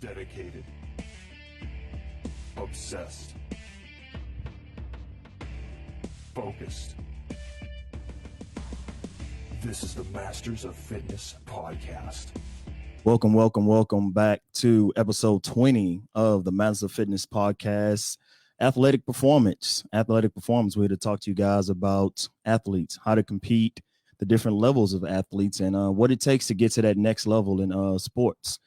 Dedicated. Obsessed. Focused. This is the Masters of Fitness podcast. Welcome back to episode 20 of the Masters of Fitness podcast. Athletic performance. We're here to talk to you guys about athletes, how to compete, the different levels of athletes, and what it takes to get to that next level in sports.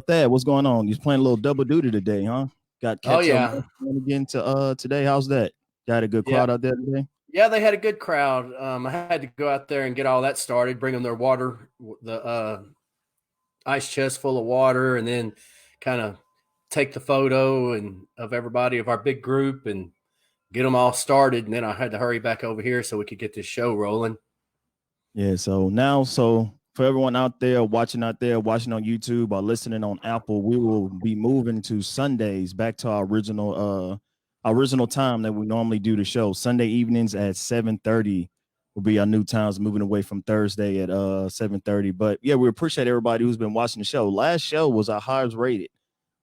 Thad, what's going on? You're playing a little double duty today, huh? Got again to today. How's that? Got a good crowd out there today? Yeah, they had a good crowd. I had to go out there and get all that started, bring them their water, the ice chest full of water, and then kind of take the photo of everybody of our big group and get them all started. And then I had to hurry back over here so we could get this show rolling. Yeah, so for everyone out there watching on YouTube or listening on Apple, we will be moving to Sundays back to our original time that we normally do the show. Sunday evenings at 7:30 will be our new times, moving away from Thursday at 7:30. But yeah, we appreciate everybody who's been watching the show. Last show was our highest rated.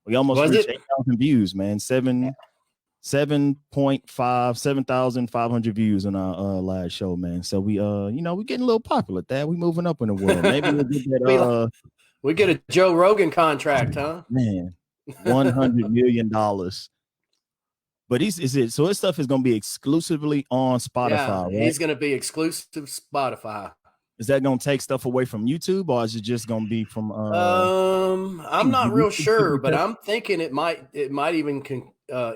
We almost reached 8,000 views, man. 7,500 views on our last show, man. So we we're getting a little popular. That we moving up in the world. Maybe we'll get that we get a Joe Rogan contract, huh? Man, $100 million. But so his stuff is going to be exclusively on Spotify. Yeah, right? He's going to be exclusive Spotify. Is that going to take stuff away from YouTube, or is it just going to be from? I'm not real sure, but I'm thinking it might even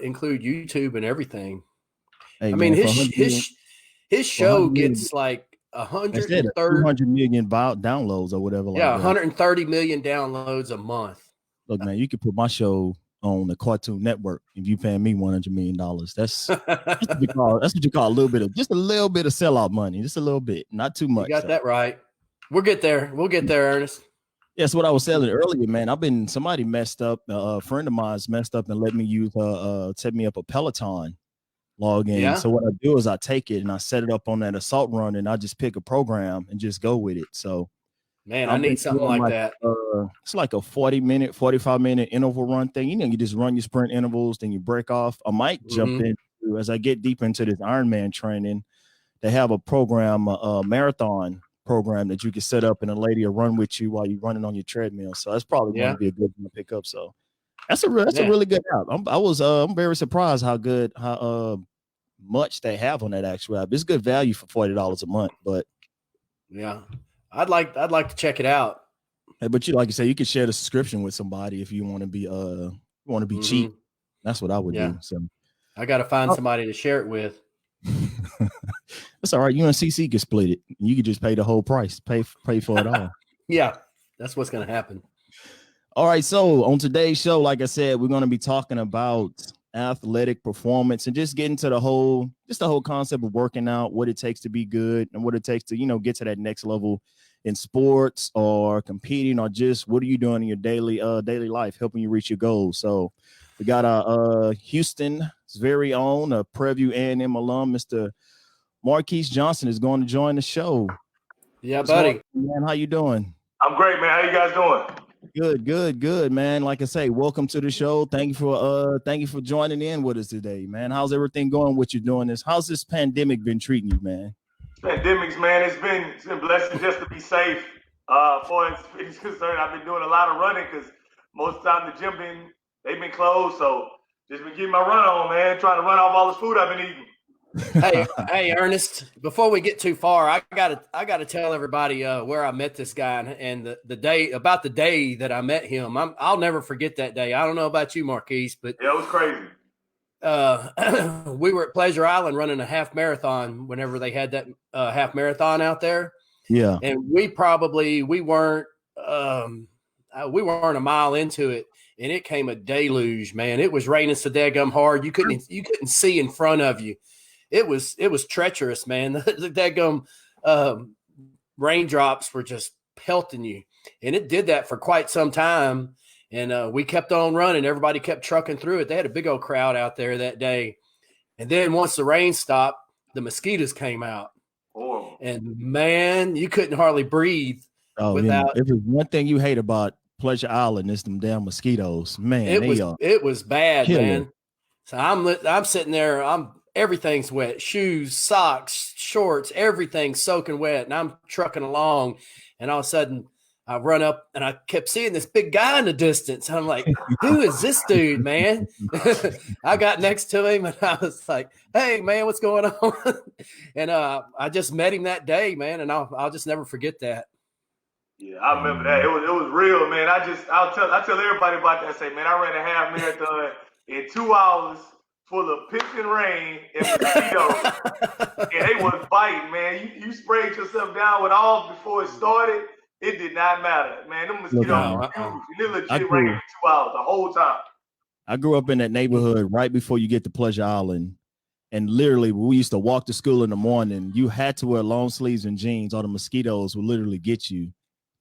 include YouTube and everything. Hey, I mean, his show gets like 200 million downloads or whatever. Yeah, 130 million downloads a month. Look, man, you could put my show on the Cartoon Network if you paying me $100 million. That's what you call a little bit of sellout money, just a little bit, not too much. You got that right. We'll get there, Ernest. That's what I was saying earlier, man. Somebody messed up. A friend of mine's messed up and let me use set me up a Peloton login. Yeah. So what I do is I take it and I set it up on that assault run and I just pick a program and just go with it. So man, I need something like that. It's like a 45-minute interval run thing. You just run your sprint intervals, then you break off. I might jump into, as I get deep into this Ironman training, they have a program, a marathon program that you can set up and a lady will run with you while you're running on your treadmill. So that's probably going to be a good one to pick up. So that's a really good app. I'm very surprised how much they have on that actual app. It's good value for $40 a month, but yeah. I'd like to check it out. Hey, but like you say, you could share the subscription with somebody if you want to be cheap. That's what I would do. So I got to find somebody to share it with. That's all right. You and CC can split it. You could just pay the whole price. Pay for it all. Yeah, that's what's going to happen. All right. So on today's show, like I said, we're going to be talking about athletic performance and just getting to the whole concept of working out, what it takes to be good and what it takes to, get to that next level in sports or competing, or just what are you doing in your daily life, helping you reach your goals. So we got our Houston's very own Prairie View A&M alum, Mr. Marquis Johnson is going to join the show. Yeah, buddy. Man, how you doing? I'm great, man. How you guys doing? Good, man. Like I say, welcome to the show. Thank you for joining in with us today, man. How's everything going with you doing this? How's this pandemic been treating you, man? Pandemics, man, it's been blessed just to be safe. For it's concerned, I've been doing a lot of running because most of the time the gym they've been closed, so just been getting my run on, man. Trying to run off all this food I've been eating. Hey, Ernest. Before we get too far, I gotta tell everybody where I met this guy and the day that I met him. I'll never forget that day. I don't know about you, Marquis, but yeah, it was crazy. We were at Pleasure Island running a half marathon whenever they had that half marathon out there. Yeah, and we weren't a mile into it, and it came a deluge, man. It was raining so daggum hard you couldn't see in front of you. It was treacherous, man. The daggum raindrops were just pelting you, and it did that for quite some time. And we kept on running. Everybody kept trucking through it. They had a big old crowd out there that day. And then once the rain stopped, the mosquitoes came out. Oh. And, man, you couldn't hardly breathe. If there's one thing you hate about Pleasure Island, it's them damn mosquitoes, man. It was bad, killer. man. So I'm sitting there. Everything's wet. Shoes, socks, shorts, everything's soaking wet, and I'm trucking along, and all of a sudden I run up, and I kept seeing this big guy in the distance. I'm like, who is this dude, man? I got next to him, and I was like, hey, man, what's going on? And I just met him that day, man, and I'll just never forget that. Yeah, I remember that. It was real, man. I tell everybody about that. I say, man, I ran a half marathon in 2 hours full of piss and rain and mosquitoes. And they was biting, man. You sprayed yourself down with all before it started. It did not matter, man. Them mosquitoes were huge. And it legit rained for 2 hours the whole time. I grew up in that neighborhood right before you get to Pleasure Island. And literally, we used to walk to school in the morning. You had to wear long sleeves and jeans, or the mosquitoes would literally get you.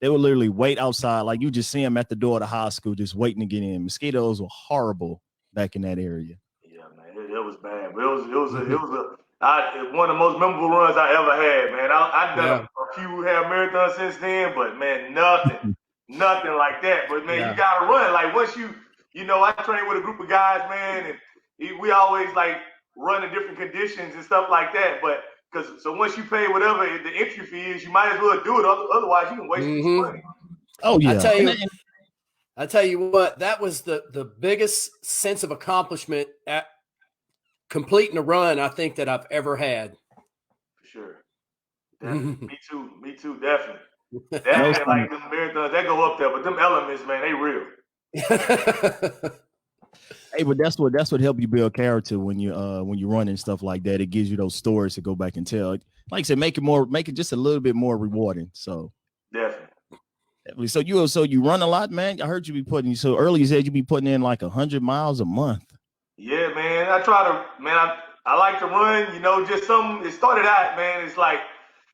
They would literally wait outside. Like you just see them at the door of the high school, just waiting to get in. Mosquitoes were horrible back in that area. Yeah, man, it was bad. But it was one of the most memorable runs I ever had, man. I've done a few half marathons since then, but man, nothing like that. But man, you gotta run. Like once I train with a group of guys, man, and we always like run in different conditions and stuff like that. But so once you pay whatever the entry fee is, you might as well do it. Otherwise, you can waste your money. Oh yeah. I tell you what, that was the biggest sense of accomplishment at completing a run I think that I've ever had. For sure. Definitely. Me too, definitely. Definitely like them marathons, they go up there, but them elements, man, they real. Hey, but that's what help you build character when you run and stuff like that. It gives you those stories to go back and tell. Like I said, make it just a little bit more rewarding. So definitely. So you run a lot, man. I heard so early you said you be putting in like 100 miles a month. Yeah, man. I like to run, just something. It started out, man. It's like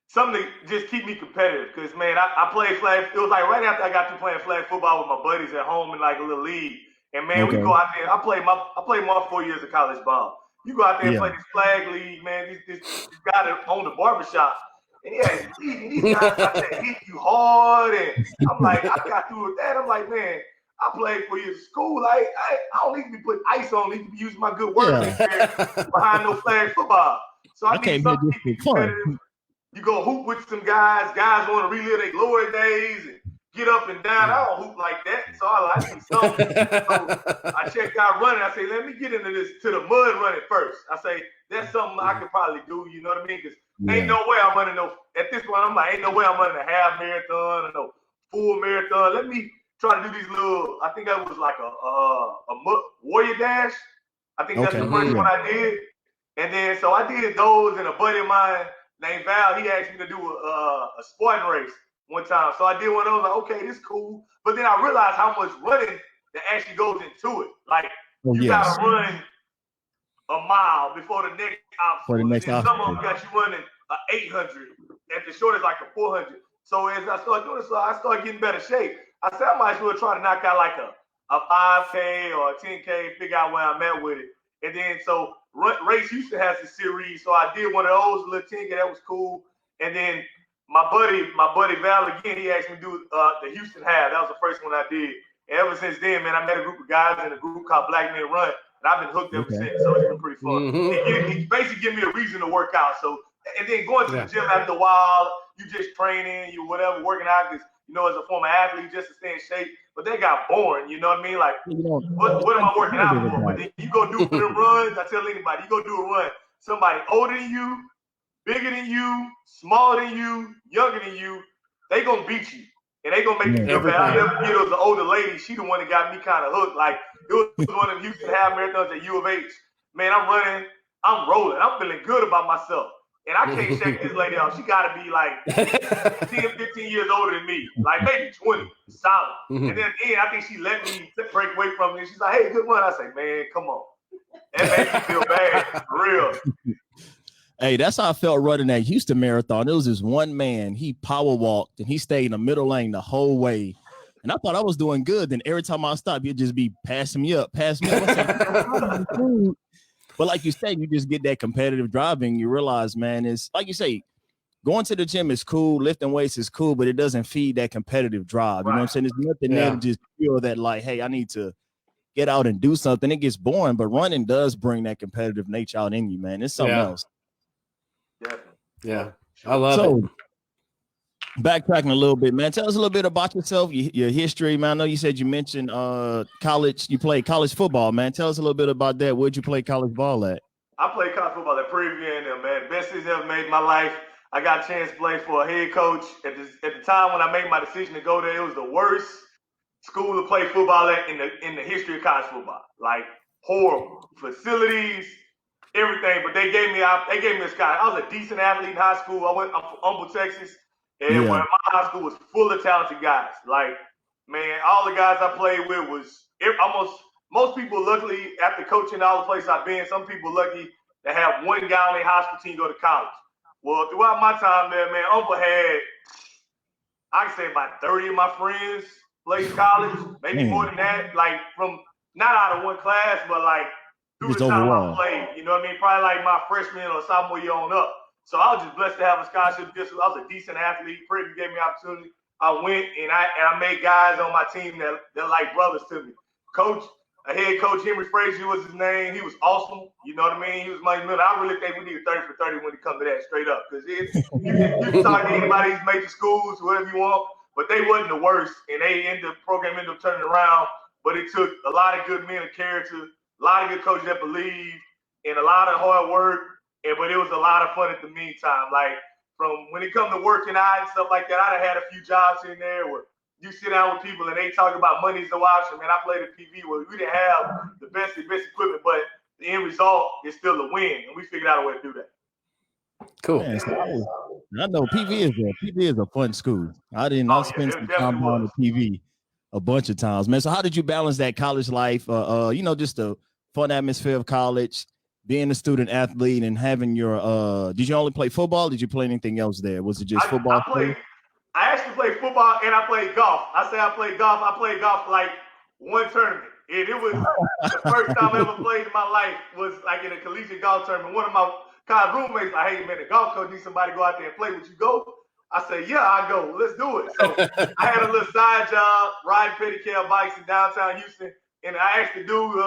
something to just keep me competitive. Because, man, I played flag. It was like right after I got to playing flag football with my buddies at home in like a little league. And, man, we go out there. I played my 4 years of college ball. You go out there and play this flag league, man. This guy that owned the barbershop. And these guys out there hit you hard. And I'm like, I got through with that. I'm like, man, I played for years of school. I don't need to be putting ice on. I need to be using my good work behind no flag football. So I need something to keep competitive. You go hoop with some guys. Guys want to relive their glory days and get up and down. I don't hoop like that. So I need something. So I checked out running. I say, let me get into this to the mud running first. I say, that's something I could probably do. You know what I mean? Because ain't no way I'm running at this point, I'm like, ain't no way I'm running a half marathon or no full marathon. Let me try to do these little, I think that was like a warrior dash. I think that's the first one I did. And then, so I did those, and a buddy of mine named Val, he asked me to do a Spartan race one time. So I did one of those, like, okay, this is cool. But then I realized how much running that actually goes into it. Like, you got to run a mile before the next obstacle. Some of them got you running 800. At the shortest, like a 400. So as I started doing it, I started getting better shape. I said I might as well try to knock out like a 5K or a 10K, figure out where I'm at with it. And then so Race Houston has a series, so I did one of those, little 10K, that was cool. And then my buddy Val, again, he asked me to do the Houston half. That was the first one I did. And ever since then, man, I met a group of guys in a group called Black Men Run, and I've been hooked ever since. So it's been pretty fun. It basically gives me a reason to work out. So, and then going to the gym after a while, you just training, you whatever, working out, because as a former athlete, just to stay in shape. But they got boring, you know what I mean? Like, what am I working out for? But then you go do for them runs. I tell anybody, you go do a run. Somebody older than you, bigger than you, smaller than you, younger than you, they gonna beat you. And they gonna make you feel bad. I never forget, it was an older lady. She the one that got me kind of hooked. Like, it was one of them Houston half marathons at U of H. Man, I'm running, I'm rolling. I'm feeling good about myself. And I can't shake this lady out. She got to be like 10, 15 years older than me, like maybe 20, solid. And then at the end, I think she let me break away from me. She's like, hey, good run. I say, man, come on. That made me feel bad, for real. Hey, that's how I felt running that Houston marathon. It was this one man, he power walked, and he stayed in the middle lane the whole way. And I thought I was doing good. Then every time I stopped, he'd just be passing me up. I said, but like you say, you just get that competitive driving. You realize, man, it's like you say, going to the gym is cool, lifting weights is cool, but it doesn't feed that competitive drive. You know what I'm saying? There's nothing there to just feel that like, hey, I need to get out and do something. It gets boring, but running does bring that competitive nature out in you, man. It's something else. Definitely. Yeah. I love it. Backtracking a little bit, man. Tell us a little bit about yourself, your history, man. I know you said you mentioned college. You played college football, man. Tell us a little bit about that. Where'd you play college ball at? I played college football at Prairie View A&M, man. Best decision ever made in my life. I got a chance to play for a head coach. At the time when I made my decision to go there, it was the worst school to play football at in the history of college football. Like, horrible facilities, everything. But they gave me a scholarship. I was a decent athlete in high school. I'm from Humble, Texas. And my high school was full of talented guys. Like, man, all the guys I played with was most people luckily after coaching all the places I've been, some people lucky to have one guy on their high school team go to college. Well, throughout my time there, man, Uncle had, I can say about 30 of my friends played college, maybe more than that. Like from not out of one class, but like through the time I played. You know what I mean? Probably like my freshman or sophomore year on up. So I was just blessed to have a scholarship. I was a decent athlete. Prairie gave me an opportunity. I went and I made guys on my team that like brothers to me. A head coach, Henry Frazier was his name. He was awesome. You know what I mean? He was my middle. I really think we need a 30 for 30 when it comes to that, straight up. Because you can talk to anybody, these major schools, whatever you want, but they wasn't the worst. And the program ended up turning around. But it took a lot of good men of character, a lot of good coaches that believed, and a lot of hard work. But it was a lot of fun at the meantime. Like, from when it comes to working out and stuff like that, I'd have had a few jobs in there where you sit down with people and they talk about money's the option. Man, I played at PV where we didn't have the best equipment, but the end result is still a win, and we figured out a way to do that. Cool. Man, I know PV is a fun school. I spent some time on the PV a bunch of times, man. So how did you balance that college life? Just the fun atmosphere of college, being a student athlete, and having your did you only play football? Did you play anything else there? Was it just football? I actually played football and I played golf. I played golf. I played golf for like one tournament. And it was the first time I ever played in my life was like in a collegiate golf tournament. One of my college roommates like, hey man, the golf coach needs somebody to go out there and play. Would you go? I said, yeah, I go. Let's do it. So I had a little side job riding pedicab bikes in downtown Houston. And I asked the dude,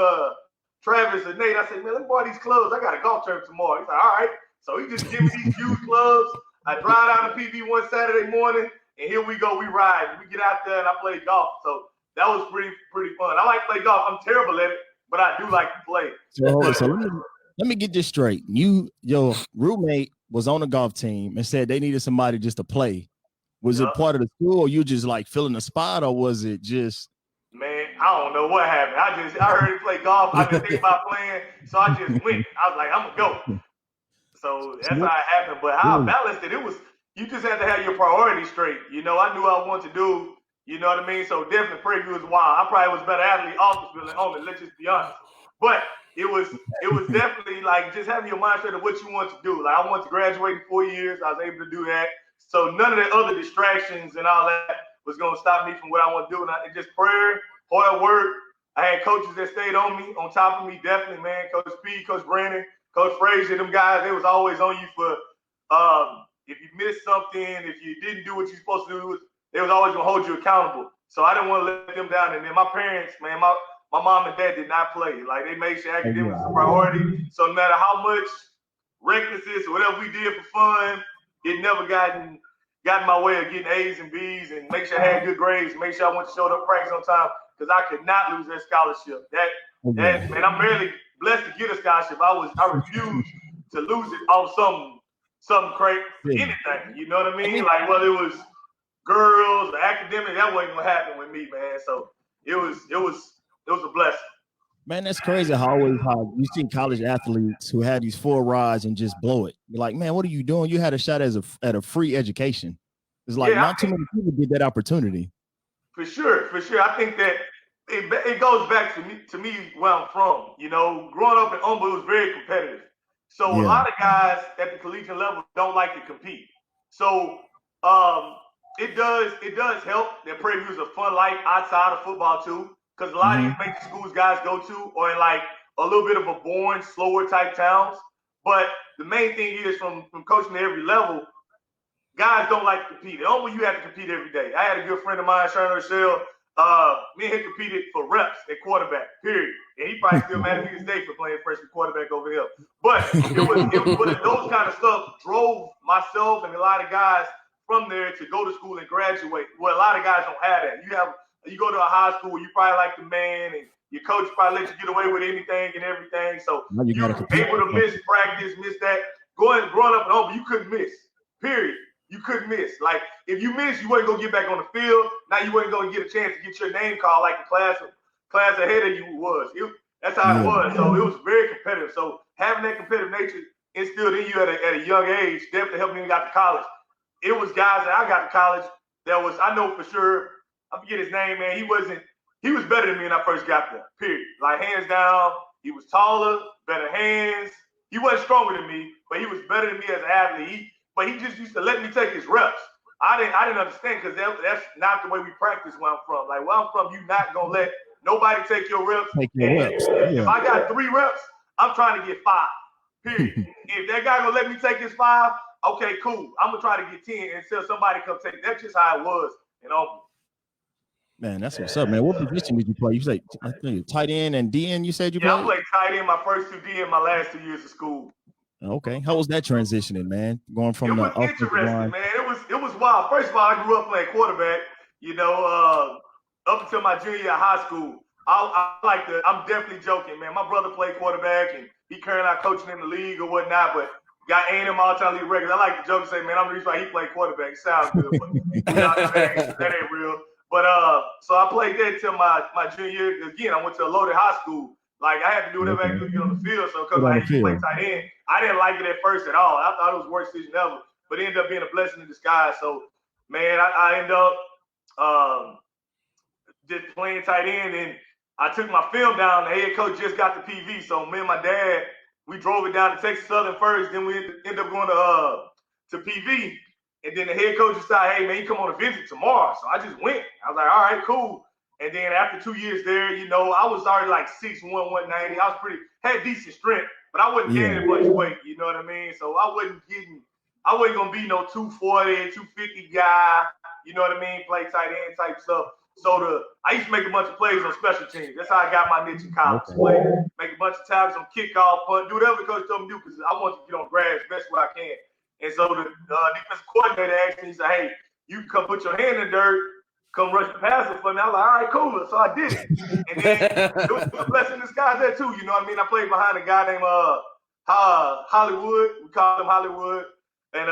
Travis and Nate, I said, man, let me borrow these clubs. I got a golf tournament tomorrow. He's like, all right. So he just gave me these huge clubs. I drive down to PV one Saturday morning, and here we go. We ride. We get out there, and I play golf. So that was pretty fun. I like to play golf. I'm terrible at it, but I do like to play. So let me get this straight. Your roommate was on a golf team and said they needed somebody just to play. Was it part of the school, or you just like filling the spot, or was it just? Man, I don't know what happened. I heard him play golf. I been thinking about playing, so I just went. I was like, I'm gonna go. So that's how it happened. But how I balanced it, you just had to have your priorities straight. You know, I knew what I wanted to do. You know what I mean? So definitely Prairie View was wild. I probably was a better athlete off the field than let's just be honest. But it was definitely like just having your mind straight of what you want to do. Like I wanted to graduate in 4 years. I was able to do that. So none of the other distractions and all that was going to stop me from what I want to do. And it just prayer, hard work. I had coaches that stayed on me, on top of me, definitely, man. Coach P, Coach Brandon, Coach Frazier, them guys, they was always on you for if you missed something, if you didn't do what you're supposed to do, they was always going to hold you accountable. So I didn't want to let them down. And then my parents, man, my mom and dad did not play. Like, they made sure academics was a priority. So no matter how much recklessness or whatever we did for fun, it never got in my way of getting A's and B's and make sure I had good grades, make sure I went to show up practice on time, because I could not lose that scholarship. Man, I'm barely blessed to get a scholarship. I refused to lose it on something crazy, anything. You know what I mean? Like whether it was girls or academic, that wasn't gonna happen with me, man. So it was a blessing. Man, that's crazy how you see college athletes who had these full rides and just blow it. You're like, man, what are you doing? You had a shot at a free education. It's like not too many people get that opportunity. For sure. I think that it goes back to me where I'm from. You know, growing up in Humble, it was very competitive. So a lot of guys at the collegiate level don't like to compete. So it does help that Prairie View is a fun life outside of football too. Because a lot of these major schools guys go to are in like a little bit of a boring, slower type towns. But the main thing is from coaching at every level, guys don't like to compete. Only you have to compete every day. I had a good friend of mine, Sharon Rochelle. Me and him competed for reps at quarterback, period. And he probably still mad at me today for playing freshman quarterback over here. But but those kind of stuff drove myself and a lot of guys from there to go to school and graduate. Well, a lot of guys don't have that. You go to a high school, you probably like the man, and your coach probably let you get away with anything and everything. So you were able to miss practice, miss that. Growing up at home, you couldn't miss, period. You couldn't miss. Like, if you miss, you wasn't going to get back on the field. Now you wasn't going to get a chance to get your name called like the class ahead of you was. That's how it was. So it was very competitive. So having that competitive nature instilled in you at a young age definitely helped me when I got to college. It was guys that I got to college that was, I know for sure, I forget his name, man. He was better than me when I first got there, period. Like, hands down, he was taller, better hands. He wasn't stronger than me, but he was better than me as an athlete. But he just used to let me take his reps. I didn't understand because that's not the way we practice where I'm from. Like, where I'm from, you're not going to let nobody take your reps. If I got 3 reps, I'm trying to get 5, period. If that guy going to let me take his 5, okay, cool. I'm going to try to get 10 until somebody comes take it. That's just how it was in Auburn. Man, that's what's up, man. What position did you play? You say tight end and DN, you said you played? I played tight end my first 2 DN my last 2 years of school. Okay. How was that transitioning, man? Going from the offensive line. Man. It was wild. First of all, I grew up playing quarterback, up until my junior year of high school. I'm definitely joking, man. My brother played quarterback and he currently not coaching in the league or whatnot, but got A&M all-time league records. I like to joke and say, man, I'm the reason why he played quarterback. It sounds good, but that ain't real. But so I played that till my junior year. Again, I went to a loaded high school. Like, I had to do whatever I could to get on the field. So, because I had to play tight end, I didn't like it at first at all. I thought it was the worst decision ever. But it ended up being a blessing in disguise. So, man, I ended up just playing tight end. And I took my film down. The head coach just got the PV. So, me and my dad, we drove it down to Texas Southern first. Then we ended up going to PV. And then the head coach decided, hey, man, you come on a visit tomorrow. So, I just went. I was like, all right, cool. And then after 2 years there, I was already like 6'1", 190. I was had decent strength, but I wasn't gaining much weight. You know what I mean? So I wasn't going to be no 240, 250 guy. You know what I mean? Play tight end type stuff. So I used to make a bunch of plays on special teams. That's how I got my niche in college. Make a bunch of tackles on kickoff, punt, do whatever the coach told me to do because I want to get on grass best way I can. And so the defensive coordinator asked me, he said, hey, you can come put your hand in the dirt, come rush the passer for me. I was like, all right, cool. So I did it. And then it was a blessing in disguise there too. You know what I mean? I played behind a guy named Hollywood. We called him Hollywood. And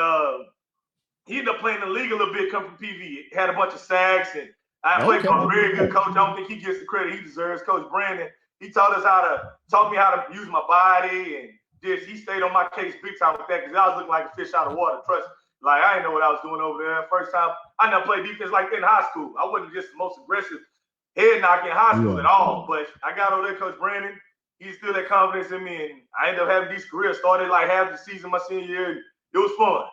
he ended up playing in the league a little bit, come from PV. He had a bunch of sacks. And I played for a very good coach. I don't think he gets the credit he deserves. Coach Brandon, he taught me how to use my body. And he stayed on my case big time with that because I was looking like a fish out of water. Trust me. Like, I didn't know what I was doing over there. First time, I never played defense like that in high school. I wasn't just the most aggressive head knock in high school at all. But I got over there, Coach Brandon. He instilled that confidence in me, and I ended up having a decent career. Started like half the season my senior year. And it was fun.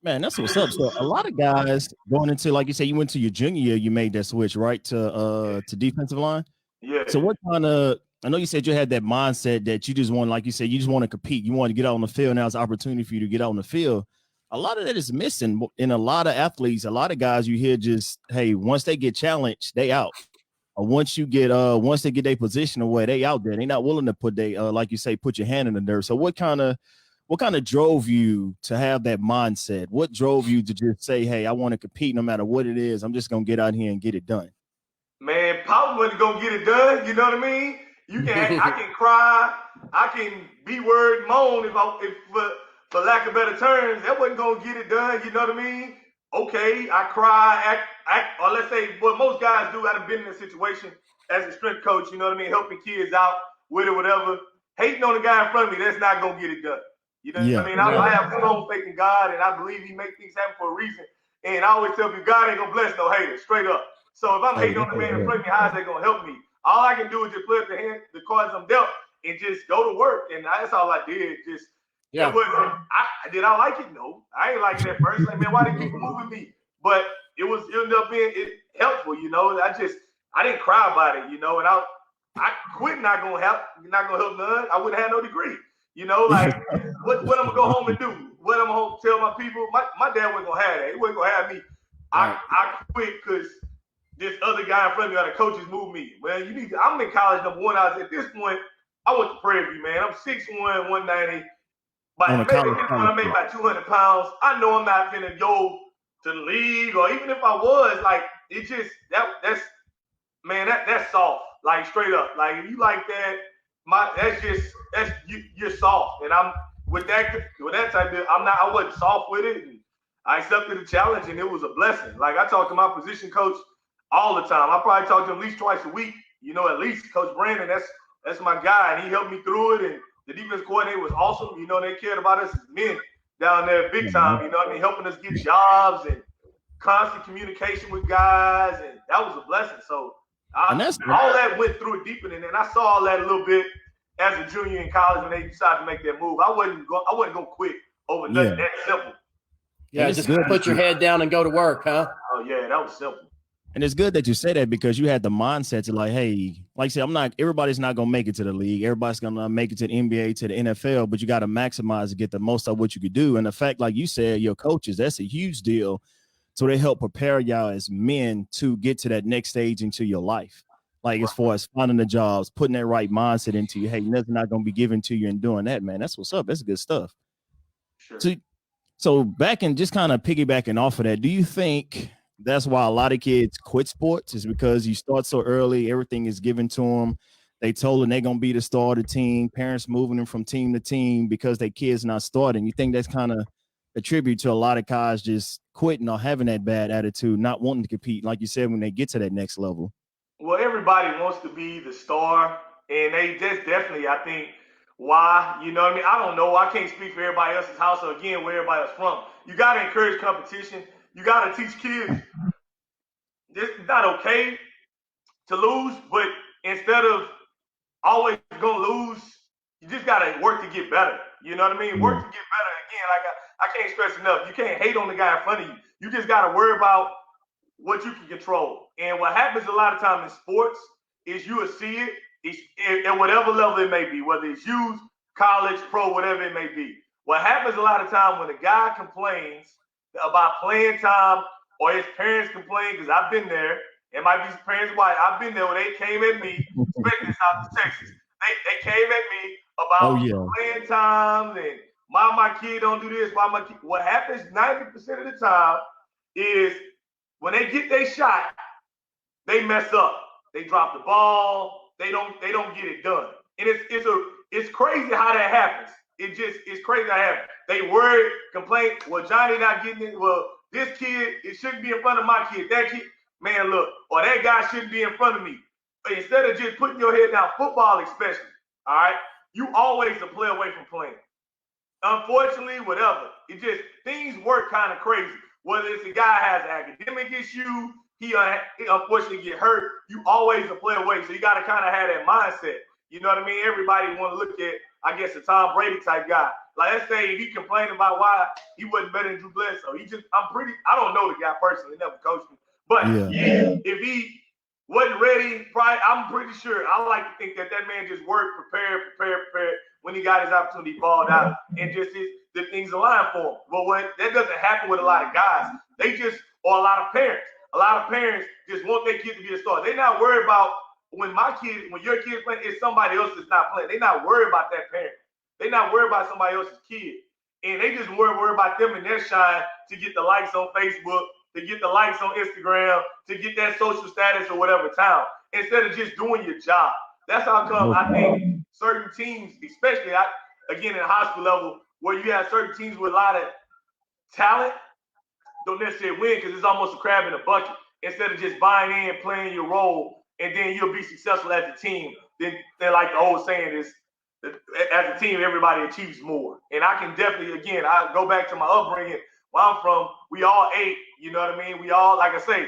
Man, that's what's up. So a lot of guys going into, like you said, you went to your junior year, you made that switch, right, to defensive line? Yeah. So what kind of – I know you said you had that mindset that you just want, like you said, you just want to compete. You want to get out on the field. Now it's an opportunity for you to get out on the field. A lot of that is missing in a lot of athletes. A lot of guys you hear just, hey, once they get challenged, they out. Or once they get their position away, they out there. They're not willing to put like you say, put your hand in the dirt. So what kind of drove you to have that mindset? What drove you to just say, hey, I want to compete no matter what it is. I'm just gonna get out here and get it done. Man, Papa wasn't gonna get it done. You know what I mean? I can cry, I can be word moan if for lack of better terms, that wasn't going to get it done. You know what I mean? Okay, I cry, act, or let's say what most guys do. I've been in a situation as a strength coach, you know what I mean? Helping kids out with it, whatever. Hating on the guy in front of me, that's not going to get it done. You know what I mean? I have strong faith in God, and I believe he makes things happen for a reason. And I always tell people, God ain't going to bless no haters, straight up. So if I'm hating on the man in front of me, how is that going to help me? All I can do is just play up the cards I'm dealt and just go to work. And that's all I did. It wasn't, did I like it? No. I ain't like it at first. Like, man, why they keep moving me? But it ended up being helpful, I didn't cry about it, and I quit not gonna help none. I wouldn't have no degree. What I'm gonna go home and do? what I'm gonna tell my people, my dad wasn't gonna have that. He wasn't gonna have me. I quit because this other guy in front of me, the coaches moved me. Well, I'm in college number one. I was at this point, I went to Prairie View, man. I'm 6'1", 190. But maybe I make about 200 pounds. I know I'm not gonna go to the league, or even if I was, like, it just that's soft. Like, straight up. Like, if you like that, you're soft. And I'm with that type of, I wasn't soft with it. And I accepted the challenge, and it was a blessing. Like, I talk to my position coach all the time. I probably talk to him at least twice a week. At least Coach Brandon, that's my guy, and he helped me through it. And the defense coordinator was awesome. They cared about us as men down there big time. Helping us get jobs and constant communication with guys, and that was a blessing. So all that went through it deeper, and then I saw all that a little bit as a junior in college when they decided to make that move. I wasn't gonna quit over nothing that simple. Yeah, just put your head down and go to work, huh? Oh yeah, that was simple. And it's good that you say that, because you had the mindset to, like, hey, like I said, everybody's not going to make it to the league. Everybody's going to make it to the NBA, to the NFL, but you got to maximize to get the most of what you could do. And the fact, like you said, your coaches, that's a huge deal. So they help prepare y'all as men to get to that next stage into your life. Like, as far as finding the jobs, putting that right mindset into you. Hey, nothing's not going to be given to you and doing that, man. That's what's up. That's good stuff. Sure. So back and just kind of piggybacking off of that, do you think that's why a lot of kids quit sports, is because you start so early, everything is given to them. They told them they're going to be the star of the team, parents moving them from team to team because their kids not starting. You think that's kind of a tribute to a lot of guys just quitting or having that bad attitude, not wanting to compete, like you said, when they get to that next level? Well, everybody wants to be the star, and that's definitely, I think, why. You know what I mean? I don't know. I can't speak for everybody else's house, or again, where everybody's from. You got to encourage competition. You got to teach kids it's not okay to lose, but instead of always going to lose, you just got to work to get better. You know what I mean? Work to get better. Again, like I can't stress enough. You can't hate on the guy in front of you. You just got to worry about what you can control. And what happens a lot of times in sports is you will see it at whatever level it may be, whether it's youth, college, pro, whatever it may be. What happens a lot of time when a guy complains about playing time, or his parents complain, because I've been there, it might be his parents' wife. I've been there where they came at me, especially in South Texas. They came at me about playing times and why my kid don't do this, why my kid. What happens 90% of the time is when they get their shot, they mess up. They drop the ball. They don't get it done. And it's crazy how that happens. It's crazy how that happens. They worry, complain, well, Johnny not getting it. Well, this kid, it shouldn't be in front of my kid. That kid, man, look, or that guy shouldn't be in front of me. But instead of just putting your head down, football especially, all right, you always a play away from playing. Unfortunately, whatever. Things work kind of crazy. Whether it's a guy has an academic issue, he unfortunately get hurt, you always a play away. So you got to kind of have that mindset. You know what I mean? Everybody want to look at, I guess, a Tom Brady type guy. Like, let's say he complained about why he wasn't better than Drew Bledsoe. I don't know the guy personally, never coached me. But if he wasn't ready, I'm pretty sure, I like to think that man just worked, prepared. When he got his opportunity, balled out, and just the things aligned for him. But that doesn't happen with a lot of guys. Or a lot of parents. A lot of parents just want their kid to be a star. They're not worried about when your kid's playing, it's somebody else that's not playing. They're not worried about that parent. They're not worried about somebody else's kid. And they just worry about them and their shine to get the likes on Facebook, to get the likes on Instagram, to get that social status or whatever town, instead of just doing your job. That's how come I think certain teams, especially again in high school level, where you have certain teams with a lot of talent, don't necessarily win because it's almost a crab in a bucket. Instead of just buying in, playing your role, and then you'll be successful as a team. Then like the old saying is, as a team, everybody achieves more. And I can definitely, again, I go back to my upbringing. Where I'm from, we all ate, you know what I mean? We all, like I say,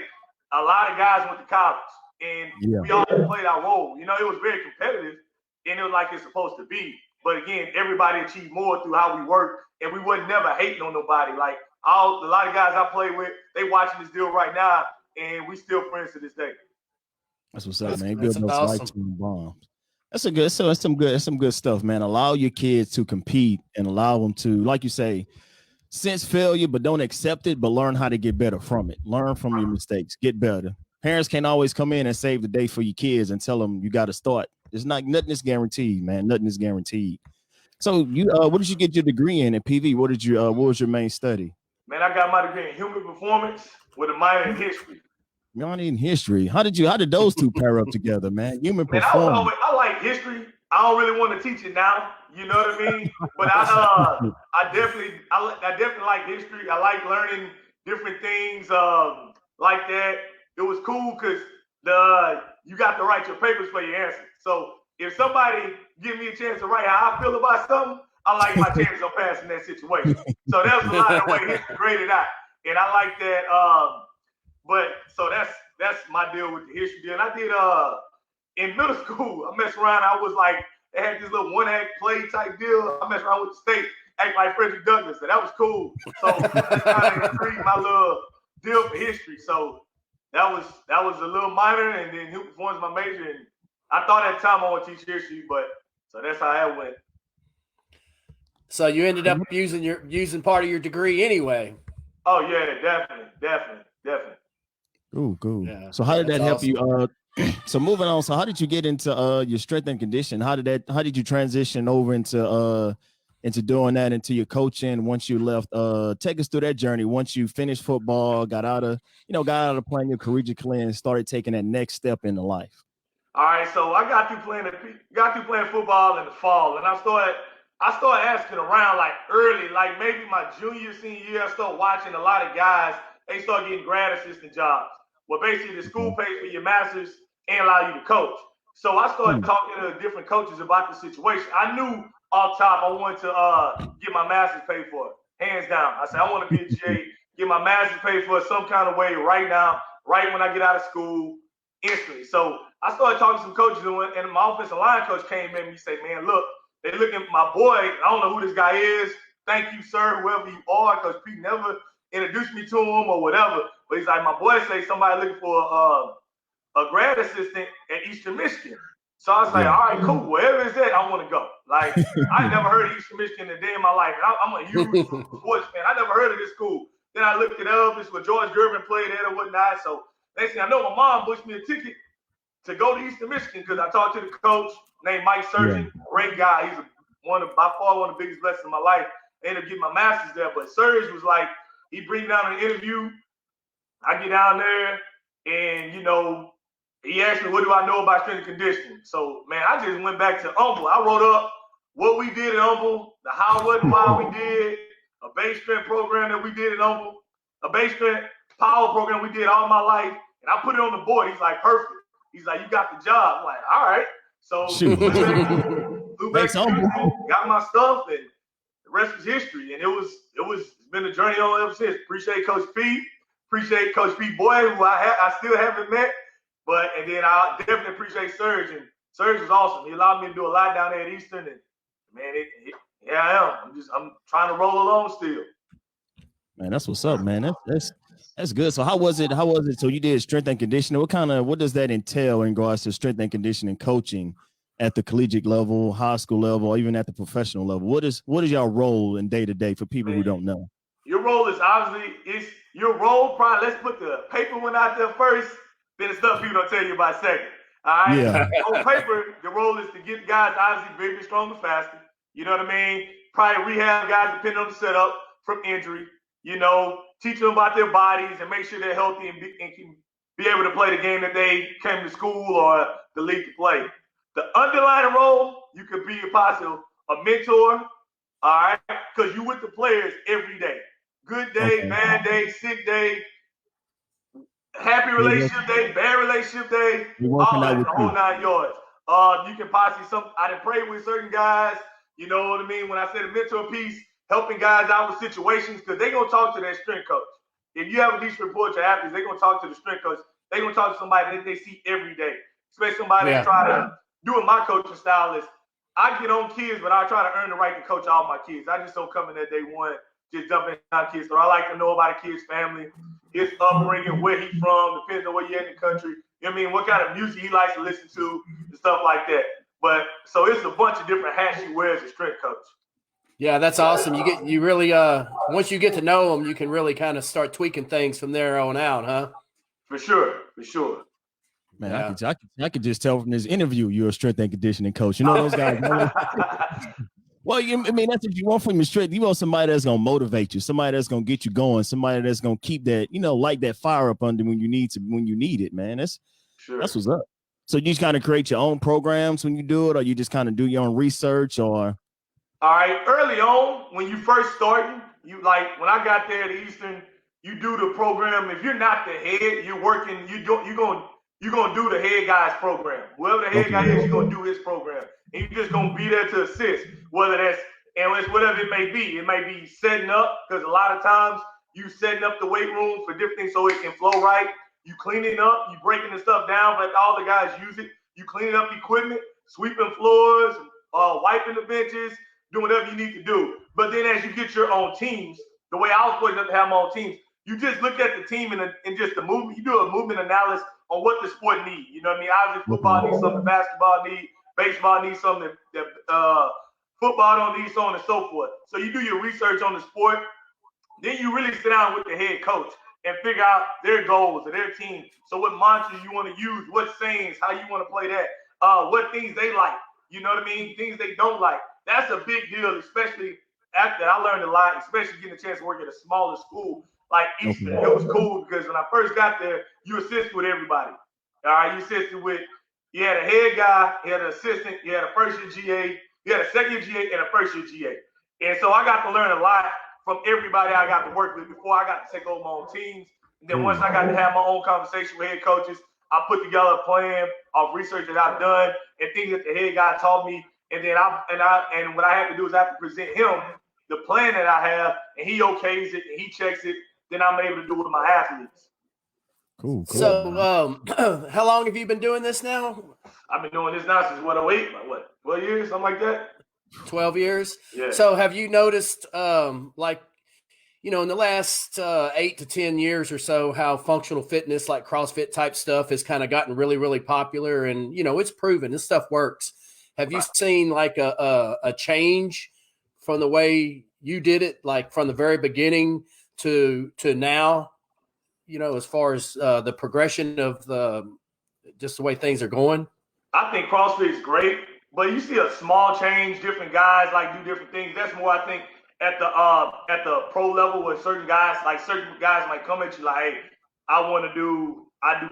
a lot of guys went to college, and we all played our role. You know, it was very competitive, and it was like it's supposed to be. But again, everybody achieved more through how we worked, and we wasn't never hating on nobody. Like, a lot of guys I play with, they watching this deal right now, and we still friends to this day. That's what's up, man. Good awesome. Bombs. That's some good stuff, man. Allow your kids to compete and allow them to, like you say, sense failure, but don't accept it, but learn how to get better from it. Learn from your mistakes, get better. Parents can't always come in and save the day for your kids and tell them you got to start. It's not, nothing is guaranteed, man. Nothing is guaranteed. So you, what did you get your degree in at PV? What was your main study? Man, I got my degree in human performance with a minor in history. Minor in history. How did those two pair up together, man? Human performance. I like history. I don't really want to teach it now. You know what I mean? But I definitely like history. I like learning different things like that. It was cool because you got to write your papers for your answers. So if somebody give me a chance to write how I feel about something, I like my chances of passing that situation. So that's a lot of the way history graded out, and I like that. But so that's my deal with the history deal. And I did in middle school, I messed around. I was like, they had this little one-act play type deal. I messed around with the state, act like Frederick Douglass, and that was cool. So that's kind of intrigued my little deal for history. So that was a little minor, and then human performance my major. And I thought at the time I would teach history, but so that's how that went. So you ended up using part of your degree anyway. Oh yeah, definitely. Cool. Yeah, so how did that help awesome. you? So moving on. So how did you get into your strength and condition? How did you transition over into doing that, into your coaching once you left? Take us through that journey. Once you finished football, got out of playing your collegiately and started taking that next step into life. All right, so I got through playing football in the fall, and I started asking around like early, like maybe my junior, senior year. I started watching a lot of guys. They start getting grad assistant jobs. Well, basically, the school pays for your master's and allow you to coach. So I started talking to different coaches about the situation. I knew off top I wanted to get my master's paid for, hands down. I said I want to be a GA, get my master's paid for some kind of way right now, right when I get out of school, instantly. So I started talking to some coaches, and my offensive line coach came in and he said, "Man, look, they looking at my boy. I don't know who this guy is. Thank you, sir, whoever you are, because Pete never introduced me to him or whatever. But he's like, my boy say somebody looking for a grad assistant at Eastern Michigan." So I was like, all right, cool. Wherever it's at, I want to go. Like, I never heard of Eastern Michigan a day in my life. And I'm a huge sports fan. I never heard of this school. Then I looked it up. It's where George Gervin played at or whatnot. So next thing I know, my mom pushed me a ticket to go to Eastern Michigan because I talked to the coach named Mike Surgeon. Great guy. He's by far one of the biggest blessings in my life. I ended up getting my master's there. But Surge was like, he bring me down an interview. I get down there, and, he asked me, what do I know about strength and conditioning? So, man, I just went back to Humble. I wrote up what we did in Humble, the how, what, and why we did, a base strength program that we did in Humble, a base strength power program we did all my life, and I put it on the board. He's like, perfect. He's like, you got the job. I'm like, all right. So, flew back to Houston, got my stuff, and the rest is history. And it's been a journey on ever since. Appreciate Coach Pete. Appreciate Coach Pete Boy, who I still haven't met. And then I definitely appreciate Serge. And Serge was awesome. He allowed me to do a lot down there at Eastern. And man, here I am. I'm trying to roll along still. Man, that's what's up, man. That's good. So how was it? So you did strength and conditioning. What does that entail in regards to strength and conditioning coaching at the collegiate level, high school level, or even at the professional level? What is your role in day to day for people who don't know? Your role is obviously your role. Probably let's put the paper one out there first. Then the stuff people don't tell you about second. All right. Yeah. On paper, the role is to get guys obviously bigger, stronger, faster. You know what I mean? Probably rehab guys depending on the setup from injury. Teach them about their bodies and make sure they're healthy and can be able to play the game that they came to school or the league to play. The underlying role, you could be a mentor, all right? Because you're with the players every day. Good day, bad day, sick day, happy relationship day, bad relationship day, all that, the whole 9 yards. You can possibly I done prayed with certain guys, you know what I mean? When I say the mentor piece, helping guys out with situations, because they're going to talk to their strength coach. If you have a decent report to athletes, they're going to talk to the strength coach. They're going to talk to somebody that they see every day, especially somebody that try to do it. My coaching style is I get on kids, but I try to earn the right to coach all my kids. I just don't come in there day one, just jumping on kids. So I like to know about a kid's family, his upbringing, where he's from, depends on where you're in the country. You know what I mean? What kind of music he likes to listen to and stuff like that. But so it's a bunch of different hats he wears as strength coach. Yeah, that's awesome. You really once you get to know them, you can really kind of start tweaking things from there on out, huh? For sure. Man, Yeah. I could just tell from this interview you're a strength and conditioning coach. You know those guys. Well, I mean, that's what you want from your strength. You want somebody that's gonna motivate you, somebody that's gonna get you going, somebody that's gonna keep that, light that fire up under when you need it, man. That's what's up. So you just kind of create your own programs when you do it, or you just kind of do your own research, or All right, early on, when you first starting, you like when I got there at Eastern, you do the program. If you're not the head, you're working. You're gonna do the head guy's program. Whoever the head guy is, you're gonna do his program, and you're just gonna be there to assist. Whether that's and it's whatever it may be. It may be setting up because a lot of times you setting up the weight room for different things so it can flow right. You cleaning up, you breaking the stuff down, let all the guys use it. You cleaning up equipment, sweeping floors, wiping the benches, doing whatever you need to do. But then as you get your own teams, the way I was fortunate to have my own teams, you just look at the team and just the movement. You do a movement analysis on what the sport needs. You know what I mean? Obviously, football needs something, basketball needs, baseball needs something, that football don't need, so on and so forth. So you do your research on the sport. Then you really sit down with the head coach and figure out their goals of their team. So what mantras you want to use, what sayings, how you want to play that, what things they like. You know what I mean? Things they don't like. That's a big deal, especially after I learned a lot, especially getting a chance to work at a smaller school like Eastern. It was cool because when I first got there, you assist with everybody. All right, you assisted with, you had a head guy, you had an assistant, you had a first year GA, you had a second year GA, and a first year GA. And so I got to learn a lot from everybody I got to work with before I got to take over my own teams. And then once I got to have my own conversation with head coaches, I put together a plan of research that I've done and things that the head guy taught me. And then what I have to do is I have to present him the plan that I have, and he okays it and he checks it. Then I'm able to do it with my athletes. Cool. So, how long have you been doing this now? I've been doing this now since 08, 12 years, something like that. 12 years. Yeah. So, have you noticed, in the last 8 to 10 years or so, how functional fitness, like CrossFit type stuff, has kind of gotten really, really popular, and it's proven this stuff works. Have you seen like a change from the way you did it, like from the very beginning to now? As far as the progression of just the way things are going? I think CrossFit is great, but you see a small change, different guys like do different things. That's more, I think, at the pro level where certain guys might come at you like, hey, I do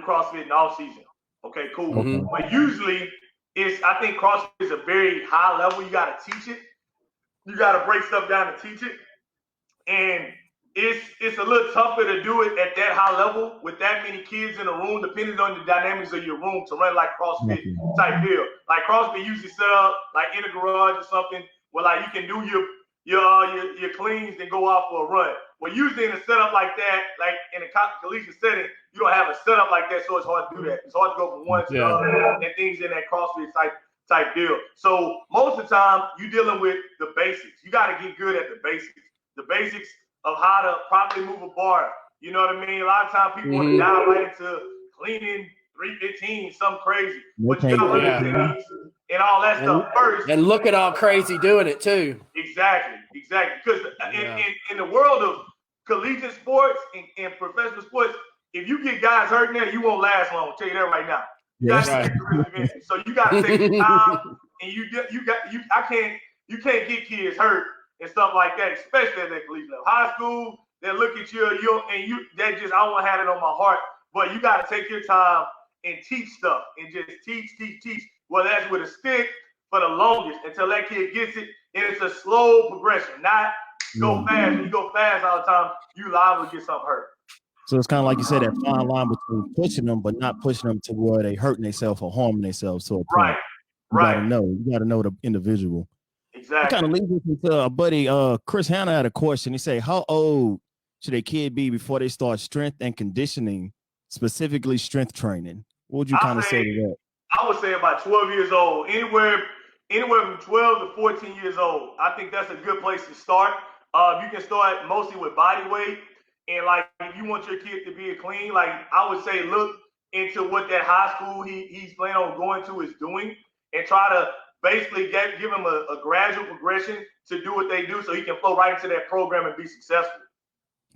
CrossFit in the off season. Okay, cool. Mm-hmm. But usually I think CrossFit is a very high level. You got to teach it. You got to break stuff down to teach it. And it's a little tougher to do it at that high level with that many kids in a room, depending on the dynamics of your room, to run like CrossFit type deal. Like CrossFit usually set up like in a garage or something where like you can do your cleans and go out for a run. Well, usually in a setup like that, like in a collegiate setting, you don't have a setup like that, so it's hard to do that. It's hard to go from one to the other and things in that CrossFit type deal. So most of the time, you're dealing with the basics. You got to get good at the basics. The basics of how to properly move a bar. You know what I mean? A lot of times people want to dive right into cleaning 315, something crazy. But you got to learn the techniques and all that stuff first. And look at all crazy doing it too. Exactly. Because in the world of collegiate sports and professional sports, if you get guys hurt in there, you won't last long. I'll tell you that right now. Yes. So you got to take your time, and you can't get kids hurt and stuff like that, especially at that collegiate level. High school, they look at you, I don't want to have it on my heart, but you got to take your time and teach stuff and just teach. Well, that's with a stick for the longest until that kid gets it, and it's a slow progression, not go fast. When you go fast all the time, you liable to get something hurt. So it's kind of like you said, that fine line between pushing them, but not pushing them to where they hurting themselves or harming themselves to a point. Right. You got to know the individual. Exactly. It kind of leads us into our buddy Chris Hanna had a question. He said, how old should a kid be before they start strength and conditioning, specifically strength training? What would you kind of say to that? I would say about 12 years old. Anywhere from 12 to 14 years old. I think that's a good place to start. You can start mostly with body weight. And like, if you want your kid to be clean, like I would say, look into what that high school he's planning on going to is doing, and try to basically give him a gradual progression to do what they do so he can flow right into that program and be successful.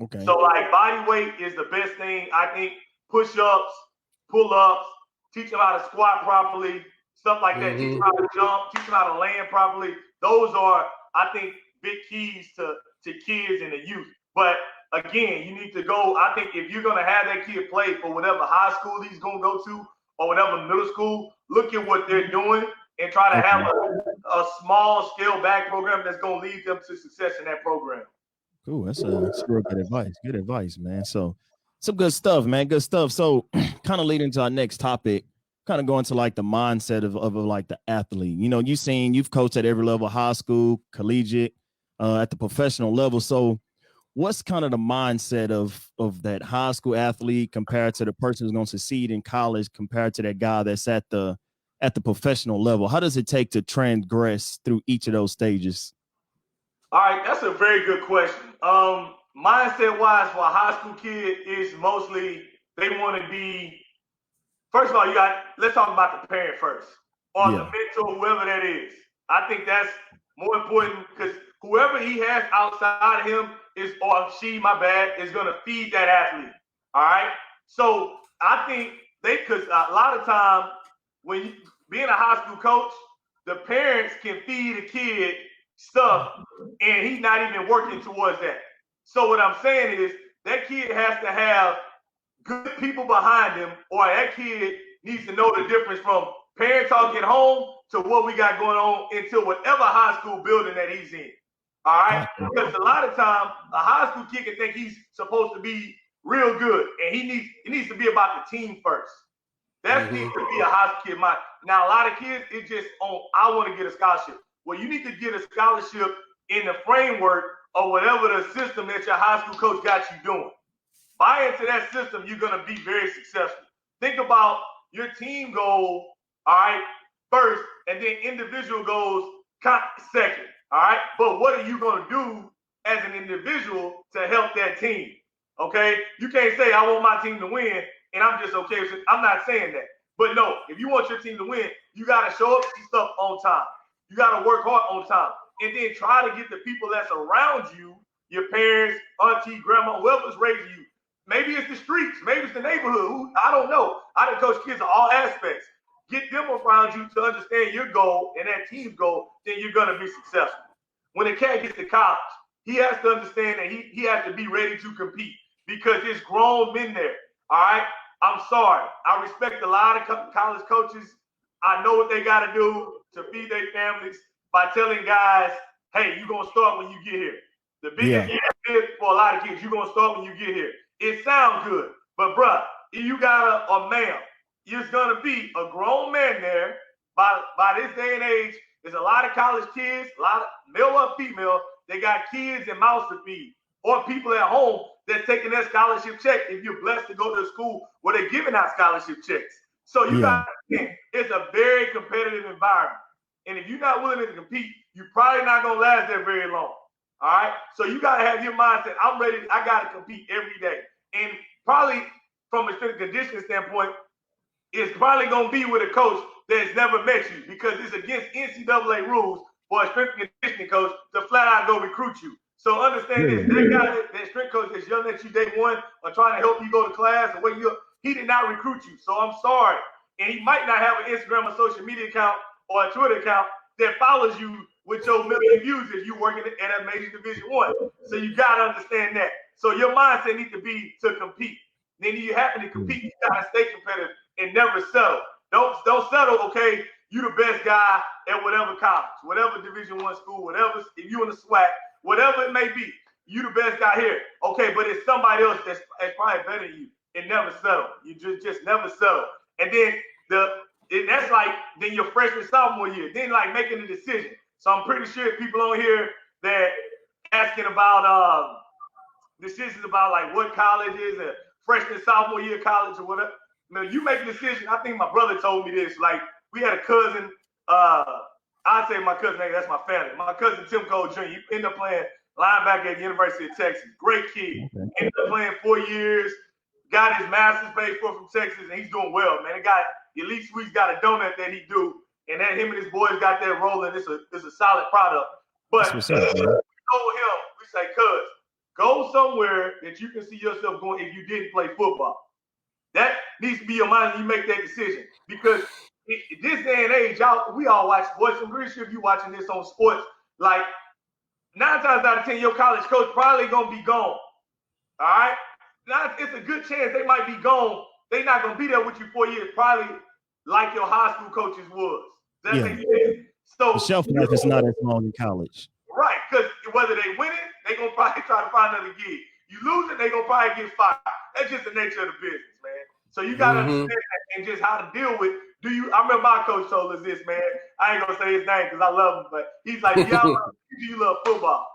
Okay. So like body weight is the best thing. I think push-ups, pull-ups, teach them how to squat properly, stuff like that. Teach them how to jump, teach them how to land properly. Those are, I think, big keys to kids and the youth. But again, you need to go. I think if you're going to have that kid play for whatever high school he's going to go to or whatever middle school, look at what they're doing and try to have a small scale back program that's going to lead them to success in that program. Cool. That's real good advice. Good advice, man. So some good stuff, man. Good stuff. So kind of leading to our next topic, kind of going to like the mindset of like the athlete. You know, you've coached at every level, high school, collegiate, at the professional level. So what's kind of the mindset of that high school athlete compared to the person who's going to succeed in college compared to that guy that's at the professional level? How does it take to transgress through each of those stages? All right, that's a very good question. Mindset wise for a high school kid is mostly they want to be, first of all, let's talk about the parent first, or the mentor, whoever that is. I think that's more important because whoever he has outside of him is going to feed that athlete. All right. So I think because a lot of time when being a high school coach, the parents can feed a kid stuff and he's not even working towards that. So what I'm saying is that kid has to have good people behind him, or that kid needs to know the difference from parent talk at home to what we got going on into whatever high school building that he's in. All right? Because a lot of time a high school kid can think he's supposed to be real good, and it needs to be about the team first. That needs to be a high school kid mind. Now a lot of kids, it's just I want to get a scholarship. Well, you need to get a scholarship in the framework of whatever the system that your high school coach got you doing. Buy into that system, you're going to be very successful. Think about your team goal, all right, first, and then individual goals second, all right? But what are you going to do as an individual to help that team, okay? You can't say, I want my team to win, and I'm just okay with it. I'm not saying that. But no, if you want your team to win, you got to show up to stuff on time. You got to work hard on time. And then try to get the people that's around you, your parents, auntie, grandma, whoever's raising you. Maybe it's the streets. Maybe it's the neighborhood. I don't know. I done coach kids of all aspects. Get them around you to understand your goal and that team's goal, then you're going to be successful. When a cat gets to college, he has to understand that he has to be ready to compete because there's grown men there. All right? I'm sorry. I respect a lot of college coaches. I know what they got to do to feed their families by telling guys, hey, you're going to start when you get here. The biggest gift for a lot of kids, you're going to start when you get here. It sounds good, but bruh, if you got a ma'am, there's going to be a grown man there. By this day and age, there's a lot of college kids, a lot of male or female, they got kids and mouths to feed, or people at home that's taking their scholarship check if you're blessed to go to a school where they're giving out scholarship checks. So you got it's a very competitive environment. And if you're not willing to compete, you're probably not going to last there very long. All right. So you got to have your mindset. I'm ready. I got to compete every day. And probably from a strength and conditioning standpoint, it's probably going to be with a coach that's never met you because it's against NCAA rules for a strength and conditioning coach to flat out go recruit you. So understand this. That guy, that strength coach that's yelling at you day one or trying to help you go to class or where he did not recruit you. So I'm sorry. And he might not have an Instagram or social media account or a Twitter account that follows you with your million views if you're working at a major Division I. So you got to understand that. So your mindset needs to be to compete. Then you happen to compete, you got to stay competitive and never settle. Don't settle, okay, you the best guy at whatever college, whatever Division I school, whatever, if you in the SWAC, whatever it may be, you the best guy here. Okay, but it's somebody else that's probably better than you and never settle. You just never settle. And then that's like then your freshman, sophomore year, then like making a decision. So I'm pretty sure people on here that asking about decisions about like what college is, a freshman, sophomore year college or whatever. Now you make a decision. I think my brother told me this. Like we had a cousin, I say my cousin, that's my family. My cousin Tim Cole Jr. He ended up playing linebacker at the University of Texas. Great kid. Ended up playing 4 years. Got his master's paid for from Texas, and he's doing well, man. The guy, Elite Suite's got a donut that he do, and then him and his boys got that rolling. It's a solid product. But we told him, we say, cuz, go somewhere that you can see yourself going if you didn't play football. That needs to be your mind when you make that decision. Because this day and age, we all watch sports. I'm pretty sure if you're watching this on sports, like 9 times out of 10, your college coach probably going to be gone. All right? Now, it's a good chance they might be gone. They're not going to be there with you 4 years, probably like your high school coaches was. Does that make sense? So the shelf life is not as long in college. Right, because whether they win it, they're going to probably try to find another gig. You lose it, they're going to probably get fired. That's just the nature of the business, man. So you got to understand that and just how to deal with. I remember my coach told us this, man. I ain't going to say his name because I love him, but he's like, do you love football?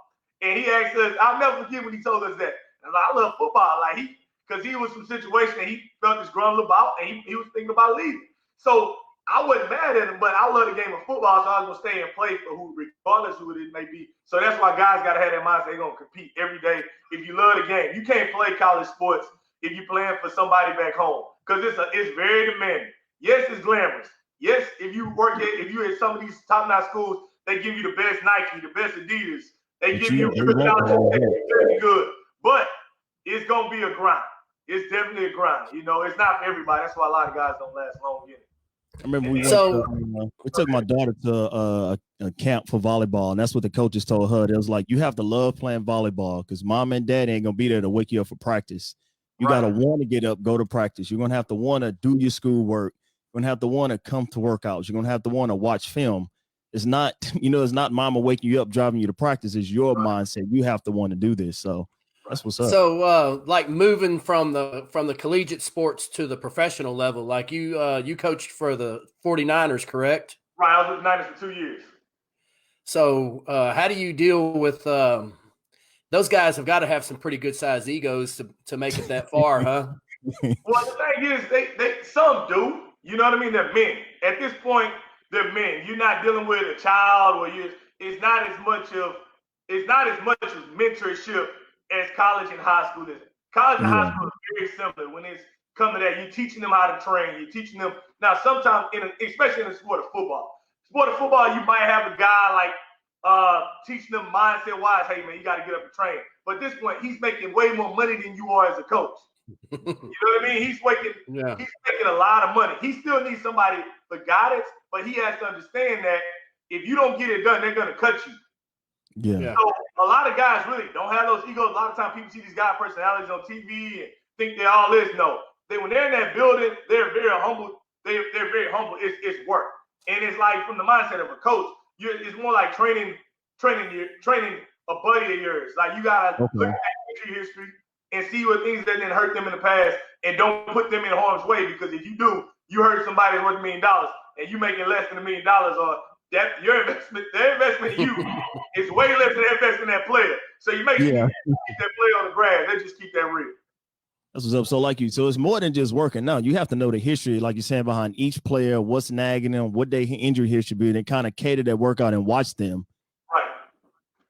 And he asked us, I'll never forget when he told us that. And I love football. Like because he was some situation that he felt this grumble about, and he was thinking about leaving. So I wasn't mad at him, but I love the game of football, so I was gonna stay and play for who, regardless who it may be. So that's why guys gotta have that mindset. They're gonna compete every day. If you love the game, you can't play college sports if you're playing for somebody back home, because it's very demanding. Yes, it's glamorous. Yes, if you at some of these top-notch schools, they give you the best Nike, the best Adidas. They give you good very good, but it's gonna be a grind. It's definitely a grind. You know, it's not for everybody. That's why a lot of guys don't last long in it. I remember we took my daughter to a camp for volleyball, and that's what the coaches told her. It was like, you have to love playing volleyball because mom and dad ain't gonna be there to wake you up for practice. You gotta want to get up, go to practice. You're gonna have to want to do your schoolwork. You're gonna have to want to come to workouts. You're gonna have to want to watch film. It's not, it's not mama waking you up, driving you to practice. It's your mindset. You have to want to do this. So that's what's up. So, like moving from the collegiate sports to the professional level, like you coached for the 49ers, correct? Right, I was with the Niners for 2 years. So, how do you deal with those guys? Have got to have some pretty good sized egos to make it that far, huh? Well, the thing is, they some do. You know what I mean? They're men. At this point, they're men. You're not dealing with a child, or it's not as much as mentorship as college and high school is. College and high school is very similar when it's come to that. You're teaching them how to train. You're teaching them. Now, sometimes, especially in the sport of football. You might have a guy like teaching them mindset-wise, hey, man, you got to get up and train. But at this point, he's making way more money than you are as a coach. You know what I mean? He's making a lot of money. He still needs somebody for guidance, but he has to understand that if you don't get it done, they're going to cut you. Yeah. So a lot of guys really don't have those egos. A lot of times people see these guy personalities on TV and think they're all this. No, when they're in that building, they're very humble. They're very humble. It's work, and it's like from the mindset of a coach. It's more like training a buddy of yours. Like you gotta look at your history and see what things that didn't hurt them in the past, and don't put them in harm's way, because if you do, you hurt somebody worth $1 million, and you making less than $1 million, or that your investment, their investment in you is way less than their investment in that player. So you make sure you keep that player on the grass. They just keep that real. That's what's up. So it's more than just working. Now you have to know the history, like you're saying, behind each player, what's nagging them, what their injury history be, and kind of cater that workout and watch them. Right.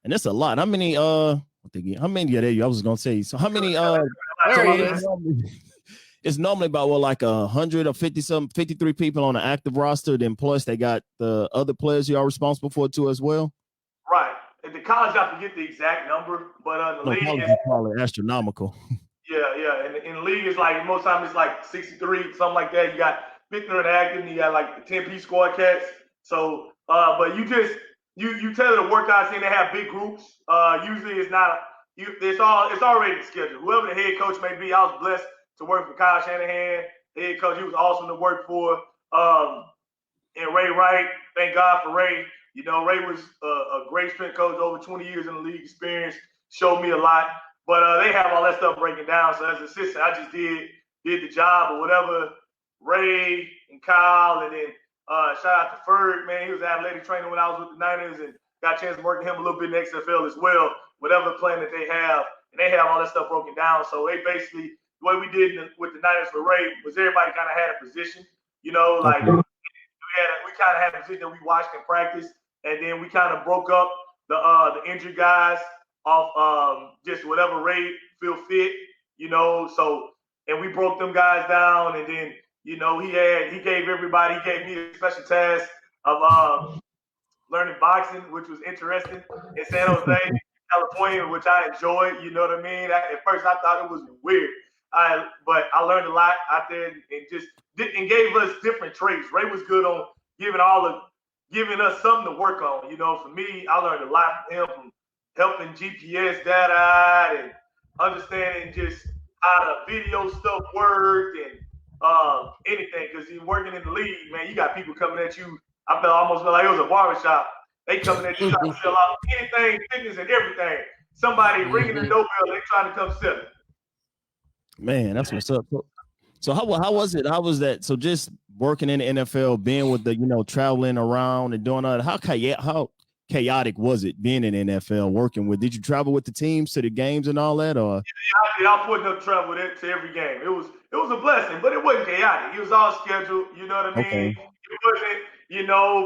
And that's a lot. How many how many are there? I was gonna say. So how many it's normally about 100 or 53 people on the active roster. Then plus they got the other players you are responsible for too as well. Right. At the college, I forget the exact number, but the league is probably astronomical. Yeah. And in the league, it's like most times it's like 63, something like that. You got 50 and active, and you got like the 10-piece squad cats. So, but you tell the workouts in, they have big groups. Usually it's not. It's already scheduled. Whoever the head coach may be, I was blessed to work for Kyle Shanahan, head coach. He was awesome to work for. And Ray Wright, thank God for Ray. You know, Ray was a great strength coach, over 20 years in the league experience, showed me a lot. But they have all that stuff breaking down. So as an assistant, I just did the job or whatever. Ray and Kyle, and then shout out to Ferg, man. He was an athletic trainer when I was with the Niners, and got a chance to work with him a little bit in the XFL as well. Whatever plan that they have, and they have all that stuff broken down. So they basically, the way we did with the Niners for Ray was everybody kind of had a position. You know, like we kind of had a position that we watched in practice, and then we kind of broke up the injured guys off just whatever Ray feel fit, you know. So, and we broke them guys down, and then, you know, he gave me a special task of learning boxing, which was interesting in San Jose, California, which I enjoyed. You know what I mean? At first, I thought it was weird, but I learned a lot out there, and just gave us different traits. Ray was good on giving us something to work on. You know, for me, I learned a lot from him, from helping GPS data and understanding just how the video stuff worked and anything. Because he's working in the league, man, you got people coming at you. I almost felt like it was a barbershop. They coming at you trying to sell out anything, fitness, and everything. Somebody ringing the doorbell, they trying to come sell it. Man, that's what's up. So how was it? How was that? So just working in the NFL, being with the traveling around and doing all that. How chaotic was it being in the NFL, working with? Did you travel with the teams to the games and all that, or? Yeah, I put enough travel with it to every game. It was a blessing, but it wasn't chaotic. It was all scheduled. You know what I mean? Okay. It wasn't.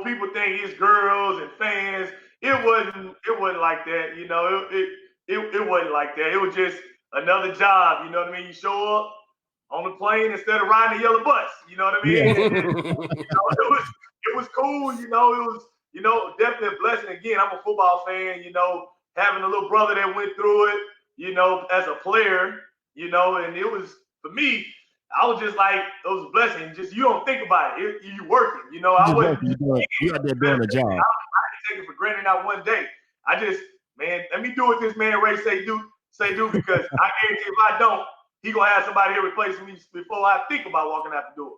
People think it's girls and fans. It wasn't like that. It wasn't like that. It was just another job. You know what I mean? You show up on the plane instead of riding the yellow bus. You know what I mean? Yeah. It was cool. It was definitely a blessing. Again, I'm a football fan. Having a little brother that went through it. As a player. And it was, for me, I was just like, it was a blessing. Just you don't think about it. You working. I wasn't. You out there doing a job. I didn't take it for granted not one day. I just, man, let me do what this man Ray say do because I guarantee if I don't, he gonna have somebody here replacing me before I think about walking out the door.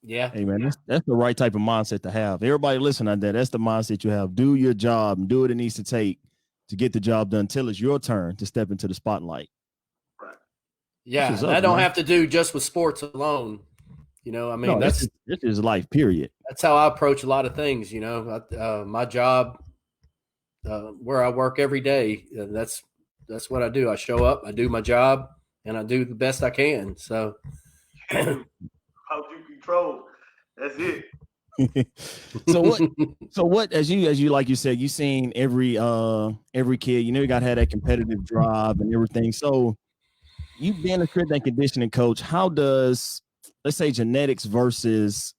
Yeah. Hey man, that's the right type of mindset to have. Everybody listening out there, that's the mindset you have. Do your job and do what it needs to take to get the job done till it's your turn to step into the spotlight. Right. Yeah, I don't have to do just with sports alone. This is life, period. That's how I approach a lot of things. My job, where I work every day, that's what I do. I show up, I do my job, and I do the best I can. So, how you control? That's it. So what? As you like you said, you seen every kid. You got to have that competitive drive and everything. So, you being a strength and conditioning coach, how does, let's say, genetics versus,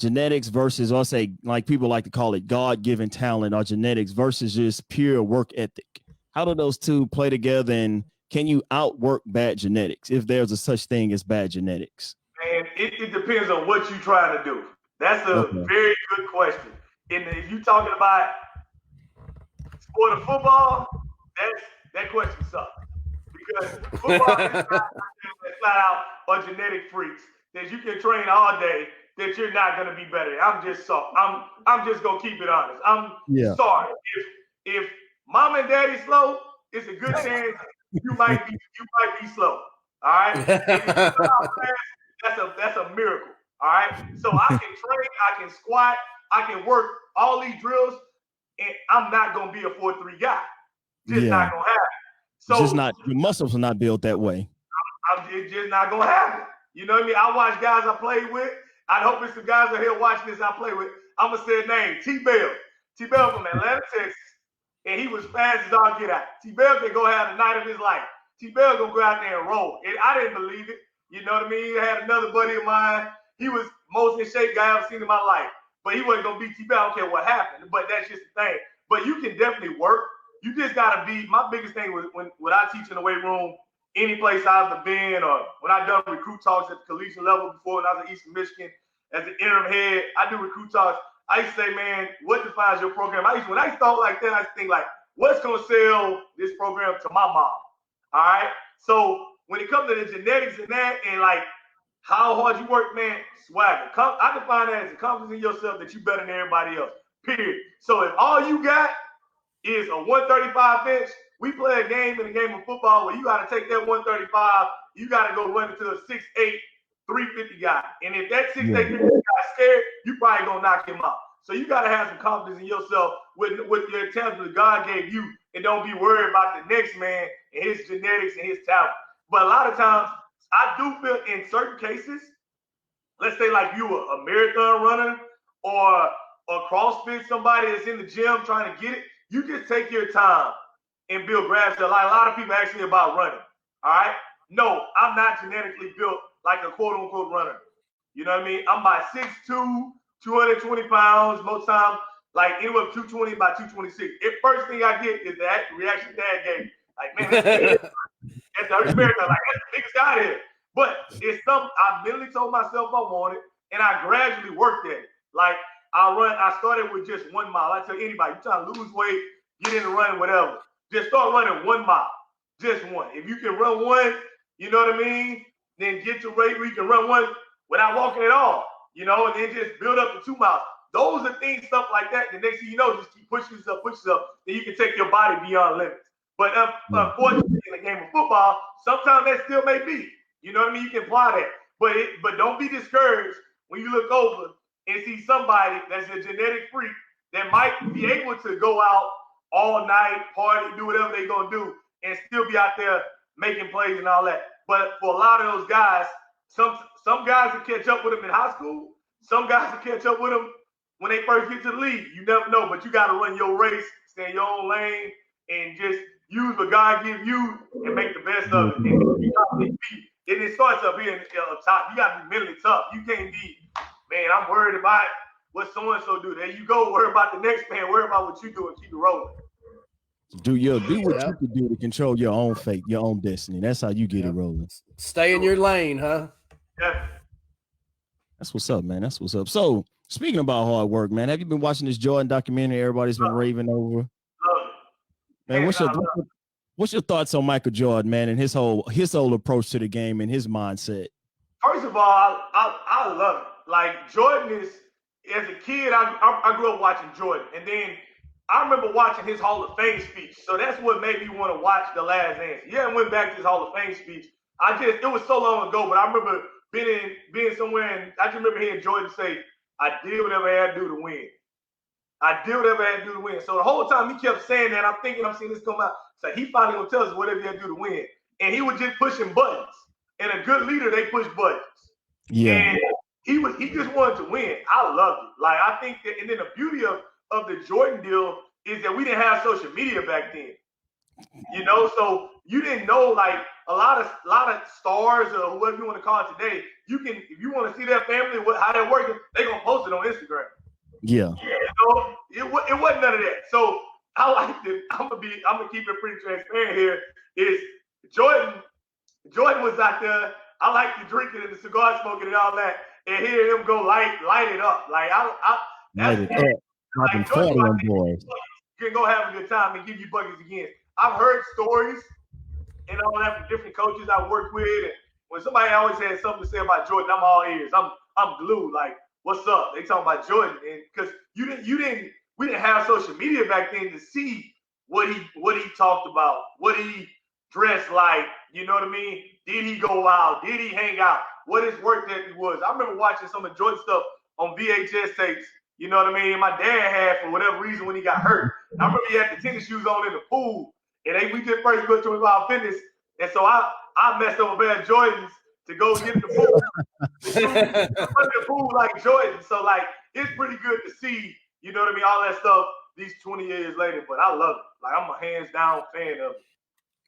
I'll say, like people like to call it God-given talent, or genetics versus just pure work ethic? How do those two play together, and can you outwork bad genetics if there's a such thing as bad genetics? Man, it depends on what you're trying to do. That's a very good question. And if you're talking about sport of football, that question sucks. Because football is flat out or genetic freaks that you can train all day that you're not going to be better. I'm just going to keep it honest. I'm sorry. If mom and daddy slow, it's a good chance you might be slow. All right? That's a miracle. All right? So I can train, I can squat, I can work all these drills, and I'm not going to be a 4-3 guy. Just not going to happen. So it's just not, your muscles are not built that way. It's just not gonna happen. You know what I mean? I watch guys I play with. I hope it's some guys out here watching this I play with. I'm gonna say a name, T-Bell. T-Bell from Atlanta, Texas. And he was fast as all get out. T-Bell can go have the night of his life. T-Bell gonna go out there and roll. And I didn't believe it. You know what I mean? I had another buddy of mine. He was most in shape guy I've seen in my life. But he wasn't gonna beat T-Bell. I don't care what happened. But that's just the thing. But you can definitely work. You just gotta be. My biggest thing was when I teach in the weight room, any place I've been, or when I done recruit talks at the collegiate level before, when I was in Eastern Michigan as the interim head, I do recruit talks. I used to say, man, what defines your program? When I thought like that, I used to think like, what's gonna sell this program to my mom? All right. So when it comes to the genetics and that, and like how hard you work, man, swagger. I define that as a confidence in yourself that you better than everybody else. Period. So if all you got is a 135 bench, we play a game in a game of football where you got to take that 135, you got to go run into a 6'8", 350 guy. And if that 6'8", 350 guy is scared, you probably going to knock him out. So you got to have some confidence in yourself with the intelligence that God gave you, and don't be worried about the next man and his genetics and his talent. But a lot of times, I do feel in certain cases, let's say like you a marathon runner or CrossFit, somebody that's in the gym trying to get it, you just take your time and build grab. Like a lot of people ask me about running. All right. No, I'm not genetically built like a quote unquote runner. You know what I mean? I'm about 6'2", 220 pounds, most times, like anywhere from 220 by 226. The first thing I get is that reaction Dad gave. Like, man, that's the like, that's the biggest guy here. But it's something I mentally told myself I wanted, and I gradually worked at it. Like, I started with just 1 mile. I tell anybody, you trying to lose weight, get in the running, whatever. Just start running 1 mile. Just one. If you can run one, you know what I mean? Then get to a rate where you can run one without walking at all, you know, and then just build up to 2 miles. Those are things, stuff like that. The next thing you know, just keep pushing yourself, then you can take your body beyond limits. But unfortunately, in the game of football, sometimes that still may be. You know what I mean? You can apply that. But don't be discouraged when you look over and see somebody that's a genetic freak that might be able to go out all night, party, do whatever they're going to do, and still be out there making plays and all that. But for a lot of those guys, some guys will catch up with them in high school. Some guys will catch up with them when they first get to the league. You never know, but you got to run your race, stay in your own lane, and just use what God gives you and make the best of it. And it starts up here up top. You got to be mentally tough. You can't be, man, I'm worried about what so-and-so do. There you go. Worry about the next man. Worry about what you do and keep it rolling. Do what you can do to control your own fate, your own destiny. That's how you get it rolling. Stay in your lane, huh? Yeah. That's what's up, man. That's what's up. So, speaking about hard work, man, have you been watching this Jordan documentary everybody's been raving over? Man, what's your thoughts on Michael Jordan, man, and his whole approach to the game and his mindset? First of all, I love it. Like, Jordan is, as a kid, I grew up watching Jordan, and then I remember watching his Hall of Fame speech. So that's what made me want to watch The Last Dance. Yeah, I went back to his Hall of Fame speech. It was so long ago, but I remember being somewhere, and I just remember hearing Jordan say, I did whatever I had to do to win. I did whatever I had to do to win. So the whole time he kept saying that, I'm seeing this come out. So he finally gonna tell us whatever he had to do to win. And he was just pushing buttons. And a good leader, they push buttons. Yeah. And he just wanted to win. I loved it. Like, I think that, and then the beauty of the Jordan deal is that we didn't have social media back then. You know, so you didn't know, like, a lot of stars or whoever you want to call it today, if you want to see their family, how they're working, they're gonna post it on Instagram. Yeah. You know, it wasn't none of that. So I liked it. I'm gonna keep it pretty transparent here. Is Jordan was out there. I like the drinking and the cigar smoking and all that, and hearing him go light it up. Like Light it up. Dropping 40 on boys. You can go have a good time and give you buckets again. I've heard stories and all that from different coaches I worked with. And when somebody always had something to say about Jordan, I'm all ears. I'm glued. Like, what's up? They talking about Jordan, and because we didn't have social media back then to see what he talked about, what he dressed like. You know what I mean? Did he go out? Did he hang out? What his work ethic was. I remember watching some of Jordan stuff on VHS tapes. You know what I mean? My dad had, for whatever reason, when he got hurt. I remember he had the tennis shoes on in the pool, and we did first go to about fitness, and so I messed up a pair of Jordans to go get in the pool. The pool like Jordan. So, like, it's pretty good to see, you know what I mean, all that stuff these 20 years later. But I love it. Like, I'm a hands down fan of it.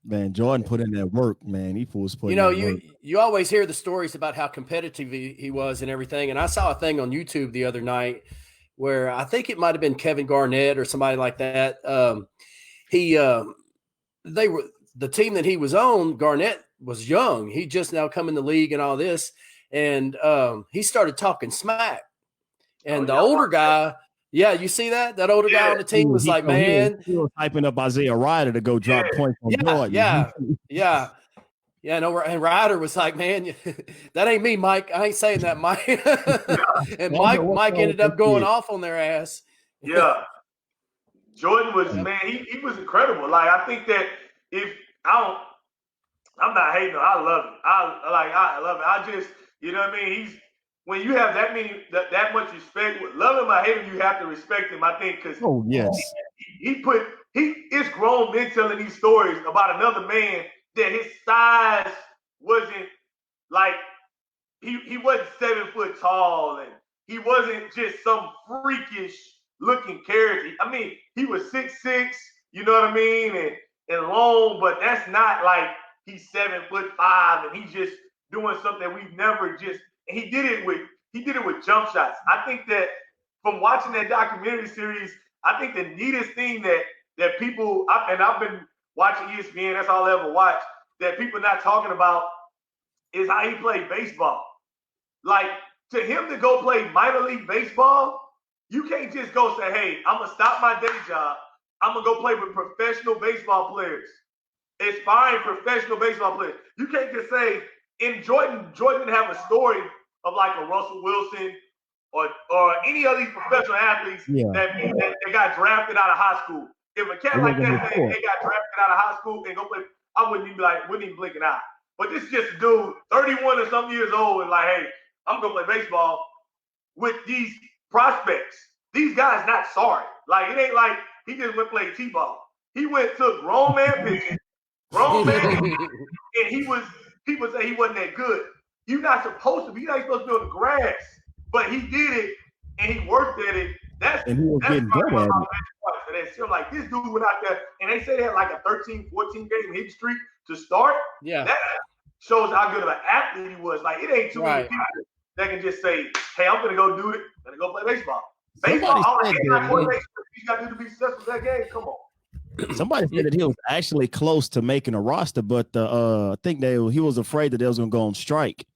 Man, Jordan put in that work, man. He was putting in that work. You always hear the stories about how competitive he was and everything. And I saw a thing on YouTube the other night where I think it might have been Kevin Garnett or somebody like that. They were the team that he was on. Garnett was young. He just now come in the league and all this. And he started talking smack. And the older guy, you see that? That older guy on the team was like, man. He was hyping up Isaiah Ryder to go drop points on Jordan. Yeah. No, and Ryder was like, man, that ain't me, Mike. I ain't saying that, Mike. And Mike ended up going off on their ass. Yeah. Jordan was, man, he was incredible. Like, I think that I'm not hating him. I love it. I love it. I just, you know what I mean? When you have that much respect, love him or hate him, you have to respect him, I think, because it's grown men telling these stories about another man that his size wasn't like, he wasn't 7 foot tall, and he wasn't just some freakish looking character. I mean, he was 6'6", you know what I mean, and long, but that's not like he's 7'5" and he's just doing something we've never just. And he did it with jump shots. I think that from watching that documentary series, I think the neatest thing that people, and I've been watching ESPN, that's all I ever watch, that people not talking about is how he played baseball. Like, to him to go play minor league baseball, you can't just go say, hey, I'm going to stop my day job. I'm going to go play with professional baseball players. Aspiring professional baseball players. You can't just say, in Jordan didn't have a story of like a Russell Wilson or any of these professional athletes that got drafted out of high school. If a cat like that say they got drafted out of high school and go play, I wouldn't even blink an eye. But this is just a dude, 31 or some years old, and like, hey, I'm gonna play baseball with these prospects. These guys not sorry. Like, it ain't like he just went play T-ball. He went to grown man pitching, and people say he wasn't that good. You're not supposed to be. You're not supposed to be on the grass, but he did it and he worked at it. And he was getting good at it. And it's like this dude went out there, and they say they had like a 13, 14 game hit streak to start. Yeah, that shows how good of an athlete he was. Like, it ain't too many people that can just say, "Hey, I'm gonna go do it. I'm gonna go play baseball." Baseball, all the coordination you got to do to be successful in that game. Come on. Somebody said that he was actually close to making a roster, but I think he was afraid that they was going to go on strike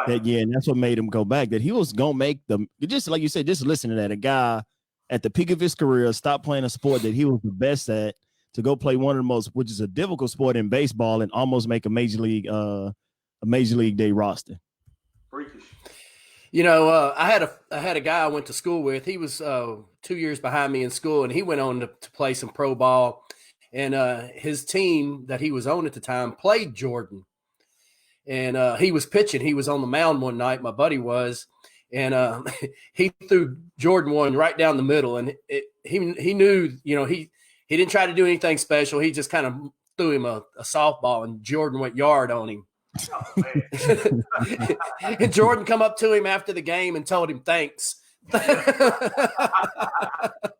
that year, and that's what made him go back. That he was going to make them, just like you said, just listen to that. A guy at the peak of his career stopped playing a sport that he was the best at to go play one of the most, which is a difficult sport in baseball, and almost make a major league day roster. Freakish. You know, I had a guy I went to school with. He was 2 years behind me in school, and he went on to play some pro ball. And his team that he was on at the time played Jordan. And he was pitching. He was on the mound one night, my buddy was. And he threw Jordan one right down the middle. And he knew, you know, he didn't try to do anything special. He just kind of threw him a softball, and Jordan went yard on him. Oh, and Jordan come up to him after the game and told him thanks.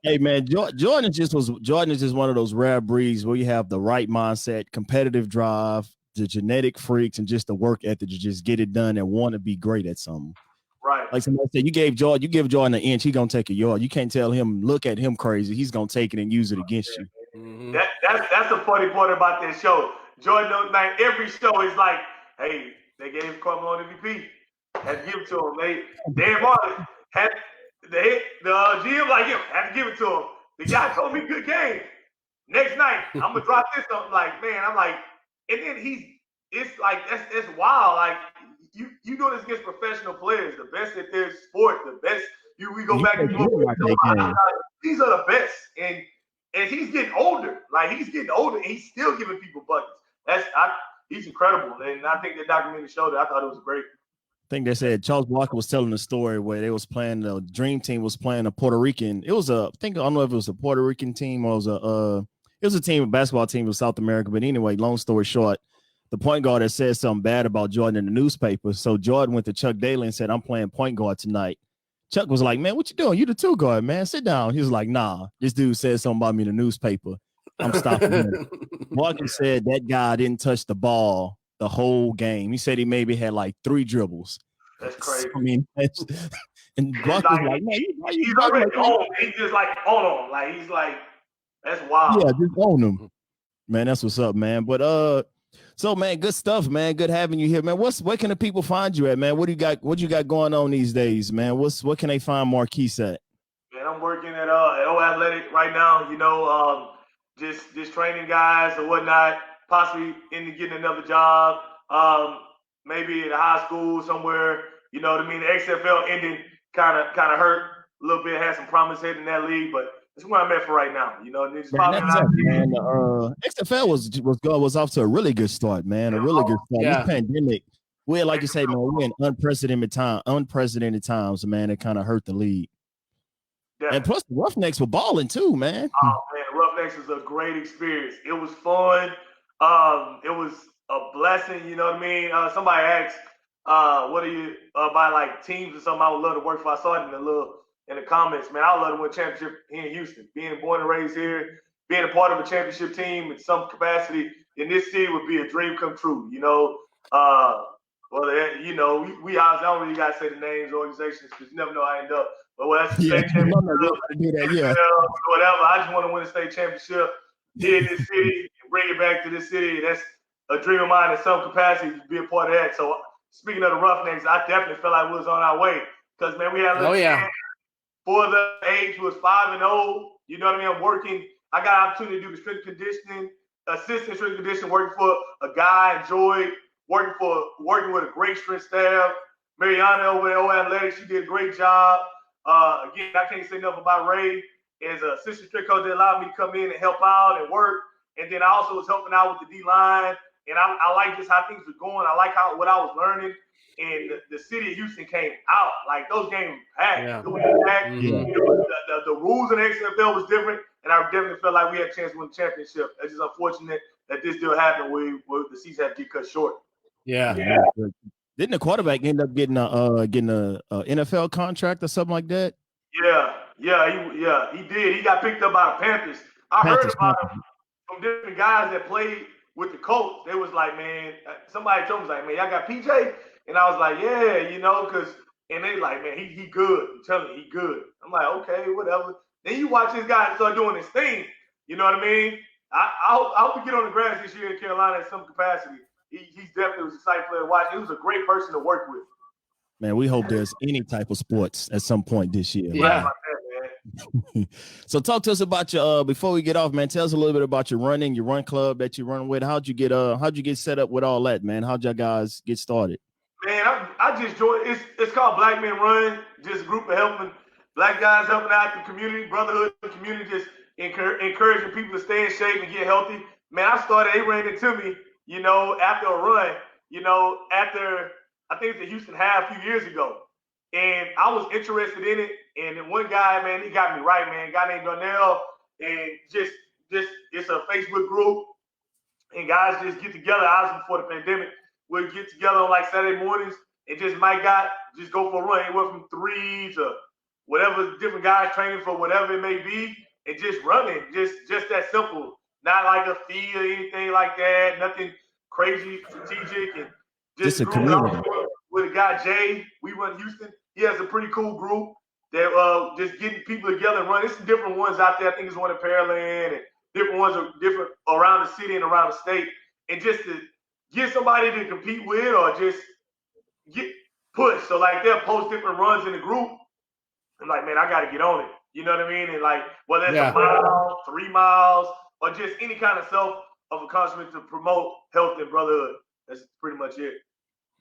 Hey man, Jordan is just one of those rare breeds where you have the right mindset, competitive drive, the genetic freaks, and just the work ethic to just get it done and want to be great at something. Right. Like somebody said, you give Jordan an inch, he gonna take a yard. You can't tell him, look at him crazy. He's gonna take it and use it against you. Mm-hmm. That's the funny part about this show. Jordan, like, every show is like, hey, they gave Carmelo MVP. Had to give it to him. Dan Marley had the GM like him. Had to give it to him. The guy told me good game. Next night, I'm gonna drop this something. Like, man, I'm like, and then it's like that's wild. Like, you doing this against professional players, the best at their sport, the best. We go back and these are the best, and he's getting older. Like, he's getting older, and he's still giving people buckets. He's incredible, and I think the documentary showed it. I thought it was great. I think they said Charles Walker was telling a story where they was playing, the Dream Team was playing a Puerto Rican. It was I don't know if it was a Puerto Rican team or it was a team, a basketball team of South America. But anyway, long story short, the point guard had said something bad about Jordan in the newspaper. So Jordan went to Chuck Daly and said, "I'm playing point guard tonight." Chuck was like, "Man, what you doing? You the two guard, man. Sit down." He was like, "Nah, this dude said something about me in the newspaper. I'm stopping him." Walker said that guy didn't touch the ball the whole game. He said he maybe had like 3 dribbles. That's crazy. I mean, and Walker's like, man, he's already on. He's just like on him. Like, he's like, that's wild. Yeah, just own him. Man, that's what's up, man. But so man, good stuff, man. Good having you here, man. Where can the people find you at, man? What you got going on these days, man? What can they find Marquis at? Man, I'm working at O Athletic right now, you know, just training guys or whatnot, possibly into getting another job, maybe at a high school somewhere, you know what I mean? The XFL ending kind of hurt a little bit, had some promise heading in that league, but that's where I'm at for right now, you know. And it's man, XFL was off to a really good start, man. A really good start. Yeah. This pandemic, we're like you say, man, we're in unprecedented times, man. It kind of hurt the league. Definitely. And plus the Roughnecks were balling too, man. Oh man, the Roughnecks was a great experience. It was fun. It was a blessing, you know what I mean? Somebody asked, what are you by like teams or something I would love to work for? I saw it in the comments, man. I would love to win a championship here in Houston. Being born and raised here, being a part of a championship team in some capacity in this city would be a dream come true, you know. You know, we obviously don't really got to say the names, organizations, because you never know how I end up. well, that's the state championship. Whatever. I just want to win a state championship here in this city and bring it back to this city. That's a dream of mine in some capacity to be a part of that. So speaking of the Roughnecks, I definitely felt like we was on our way because, man, we had a little for the age was 5-0. You know what I mean? I'm working. I got an opportunity to do the strength conditioning, assistant strength conditioning, working for a guy I enjoyed, working with a great strength staff. Mariana over at O Athletics, she did a great job. Again, I can't say enough about Ray as an assistant strength coach that allowed me to come in and help out and work. And then I also was helping out with the D-line. And I like just how things were going. I like what I was learning. And the city of Houston came out. Like, those games packed. Yeah. The rules in the XFL was different. And I definitely felt like we had a chance to win the championship. It's just unfortunate that this deal happened where the season had to get cut short. Yeah. Didn't the quarterback end up getting a NFL contract or something like that? Yeah, he did. He got picked up by the Panthers. I heard about him from different guys that played with the Colts. They was like, man, somebody told me, like, man, y'all got PJ? And I was like, yeah, and they like, man, he good. I'm telling you, he good. I'm like, okay, whatever. Then you watch this guy start doing his thing. You know what I mean? I hope we get on the grass this year in Carolina in some capacity. He's definitely was a exciting player to watch. He was a great person to work with. Man, we hope there's any type of sports at some point this year. Yeah. Man. So talk to us about your before we get off, man. Tell us a little bit about your run club that you run with. How'd you get set up with all that, man? How'd y'all guys get started? Man, I just joined. It's called Black Men Run. Just a group of helping black guys helping out the community, brotherhood community, just encouraging people to stay in shape and get healthy. Man, they ran into me, after a run, after I think it's the Houston Half a few years ago. And I was interested in it. And then one guy, man, he got me right, man. A guy named Donnell. And just it's a Facebook group. And guys just get together. Obviously before the pandemic, we'd get together on like Saturday mornings and just go for a run. Anywhere from 3 to whatever, different guys training for whatever it may be. And just running. Just that simple. Not like a fee or anything like that. Nothing crazy, strategic. And just a community. With a guy, Jay, we run Houston. He has a pretty cool group that just getting people together and run. There's some different ones out there. I think there's one in Pearland and different ones are different around the city and around the state. And just to get somebody to compete with or just get pushed. So like they'll post different runs in the group. I'm like, man, I got to get on it. You know what I mean? And like, whether it's a mile, 3 miles, or just any kind of accomplishment to promote health and brotherhood. That's pretty much it.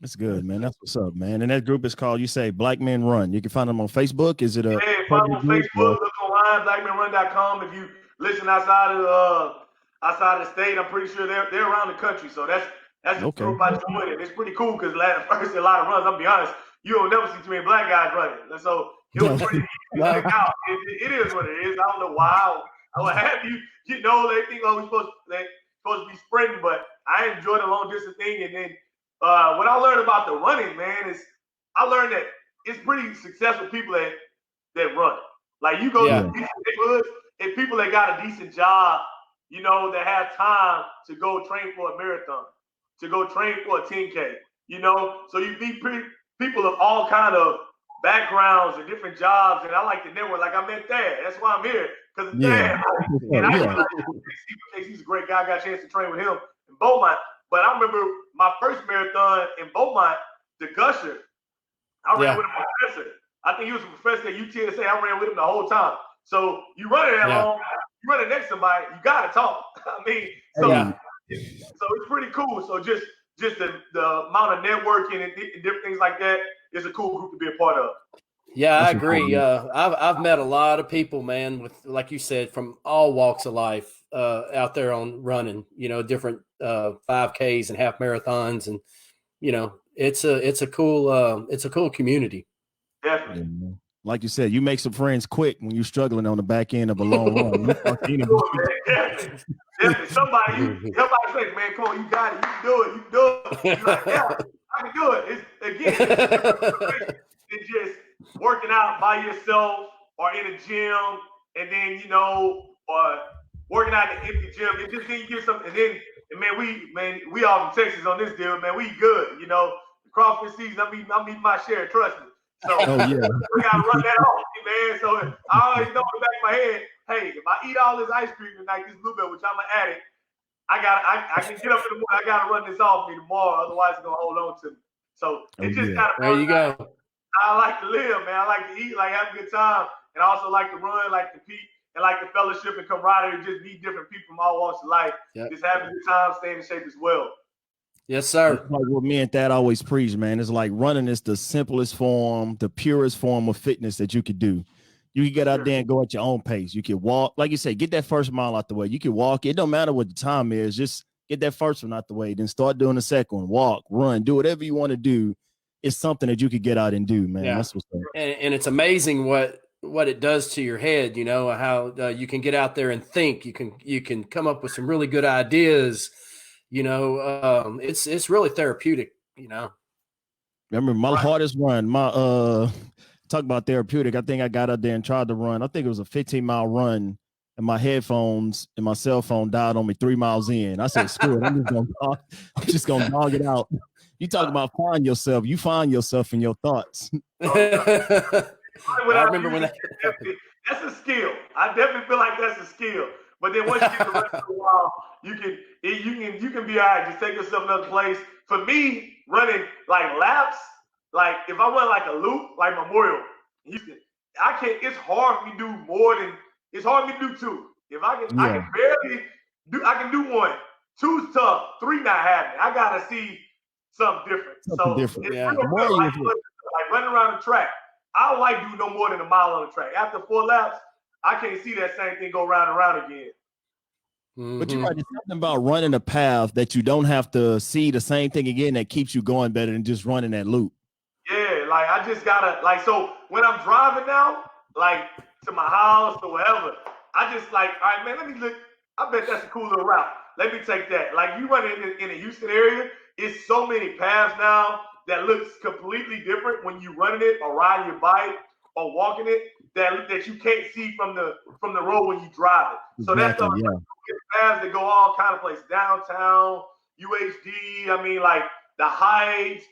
That's good, man. That's what's up, man. And that group is called, you say, Black Men Run. You can find them on Facebook. Is it a find them on Facebook, look online, blackmenrun.com. If you listen outside of the state, I'm pretty sure they're around the country. So that's the group I joined. And it's pretty cool because first a lot of runs, I'll be honest, you don't never see too many black guys running. And so it was pretty easy to check out. It is what it is. I don't know why I would have you, they think we're supposed to be sprinting, but I enjoy the long distance thing. And then what I learned about the running, man, is I learned that it's pretty successful people that run. Like you go to these neighborhoods and people that got a decent job, that have time to go train for a marathon, to go train for a 10K, So you meet people of all kind of backgrounds and different jobs, and I like to network. Like I met Dad. That's why I'm here. Because Dad, he's a great guy. I got a chance to train with him in Beaumont. But I remember my first marathon in Beaumont, the Gusher. I ran with a professor. I think he was a professor at UTSA. I ran with him the whole time. So you running that long, you running next to somebody, you gotta talk. I mean, so it's pretty cool. So just the amount of networking and different things like that is a cool group to be a part of. Yeah, I agree. I've met a lot of people, man, with, like you said, from all walks of life out there on running, different 5Ks and half marathons. And, it's a cool community. Definitely. Yeah, like you said, you make some friends quick when you're struggling on the back end of a long run. Definitely. Somebody say, man, come on, you got it. You can do it. You're like, yeah, I can do it. It's just working out by yourself or in a gym, and then or working out in an empty gym. And just then you get something. And then, we all from Texas on this deal, man. We good, The crawfish season, I'm eating my share. Trust me. So we gotta run that off, man. So I always know in the back of my head, hey, if I eat all this ice cream tonight, this blueberry, which I'm an addict, I can get up in the morning. I gotta run this off me tomorrow, otherwise it's gonna hold on to me. So it just kind of there you go. I like to live, man. I like to eat, like have a good time, and I also like to run, like to compete, and like the fellowship and camaraderie. Just meet different people from all walks of life. Just having a good time, staying in shape as well. Yes, sir. It's like what me and Thad always preach, man. It's like running is the simplest form, the purest form of fitness that you could do. You can get out there and go at your own pace. You can walk, like you say, get that first mile out the way. You can walk. It don't matter what the time is. Just get that first one out the way. Then start doing the second one. Walk, run, do whatever you want to do. It's something that you could get out and do, man. Yeah. That's what's up. And it's amazing what it does to your head. You know how you can get out there and think. You can come up with some really good ideas. You know, it's really therapeutic. You know. Remember my hardest run. Talk about therapeutic. I think I got out there and tried to run. I think it was a 15-mile run, and my headphones and my cell phone died on me 3 miles in. I said, "Screw it! I'm just gonna dog it out." You talk about find yourself. You find yourself in your thoughts. I remember when that's a skill. I definitely feel like that's a skill. But then once you get the rest of the while, you can be all right. Just take yourself another place. For me, running like laps, like if I run like a loop, like Memorial, Houston, I can't. It's hard for me to do more than. It's hard for me to do two. If I can, I can barely do. I can do one. Two's tough. Three not happening. I gotta see something different. It's real like running around the track. I don't like do no more than a mile on the track. After 4 laps, I can't see that same thing go round and round again. But you're right. There's something about running a path that you don't have to see the same thing again that keeps you going better than just running that loop. Yeah, like I just gotta so when I'm driving now, like to my house or whatever, I just like, all right, man, let me look. I bet that's a cool little route. Let me take that. Like you run in the Houston area, it's so many paths now that looks completely different when you running it or riding your bike or walking it that you can't see from the road when you drive it. So that's paths that go all kind of places, downtown, UHD. I mean, like the Heights,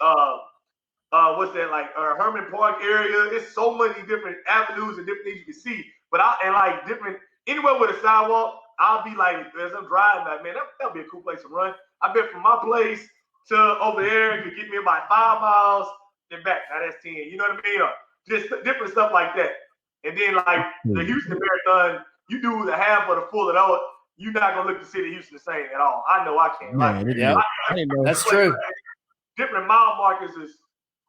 what's that, like Herman Park area. It's so many different avenues and different things you can see. But anywhere with a sidewalk, I'll be like, as I'm driving, like, man, that'll be a cool place to run. I bet from my place to over there, it could get me about 5 miles and back. Now that's 10. You know what I mean? Or just different stuff like that. And then like the Houston Marathon, you do the half or the full of that, you're not gonna look the city of Houston the same at all. I know I can't. I didn't know. That's true. Different mile markers is,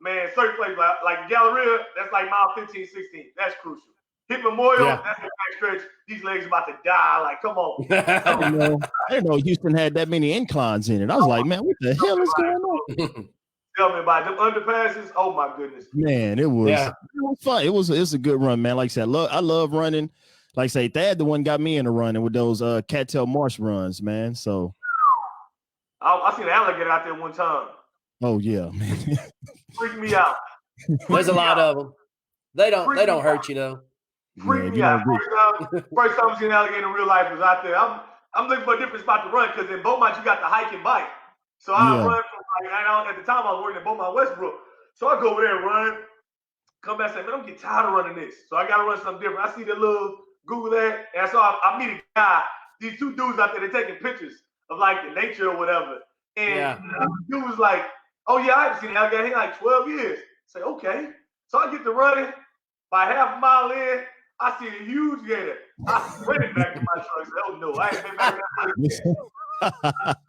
man, certain places like Galleria, that's like mile 15, 16. That's crucial. Hit Memorial, that's the back stretch. These legs about to die. Like, come on. I didn't know Houston had that many inclines in it. I was like, man, what the hell is going on? Tell me about them underpasses. Oh my goodness, man, it was fun. It was a good run, man. Like I said, I love running. Like I say, Thad, the one got me into running with those Cattail Marsh runs, man. So I seen an alligator out there one time. Oh yeah, man. Freak me out. There's a lot of them. They don't hurt you though. Freak me out. First time I seen an alligator in real life was out there. I'm looking for a different spot to run because in Beaumont you got the hike and bike. So I run from at the time I was working at Beaumont Westbrook. So I go over there and run, come back and say, man, I'm getting tired of running this. So I gotta run something different. I see the little Google that, and so I meet a guy, these two dudes out there, they're taking pictures of like the nature or whatever. And the dude was like, oh yeah, I haven't seen an alligator in like 12 years. I say, okay. So I get to running, by half a mile in, I see a huge gator. I sprinted back to my truck. I said, oh no, I ain't been back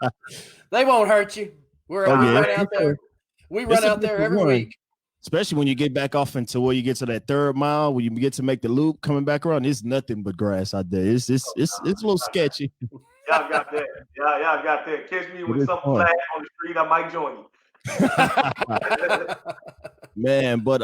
there. They won't hurt you. We run out there. We run out there every week. Especially when you get back off into where you get to that 3rd mile, when you get to make the loop coming back around, it's nothing but grass out there. It's a little sketchy. Y'all got that. Y'all got that. Catch me with some flag on the street, I might join you. But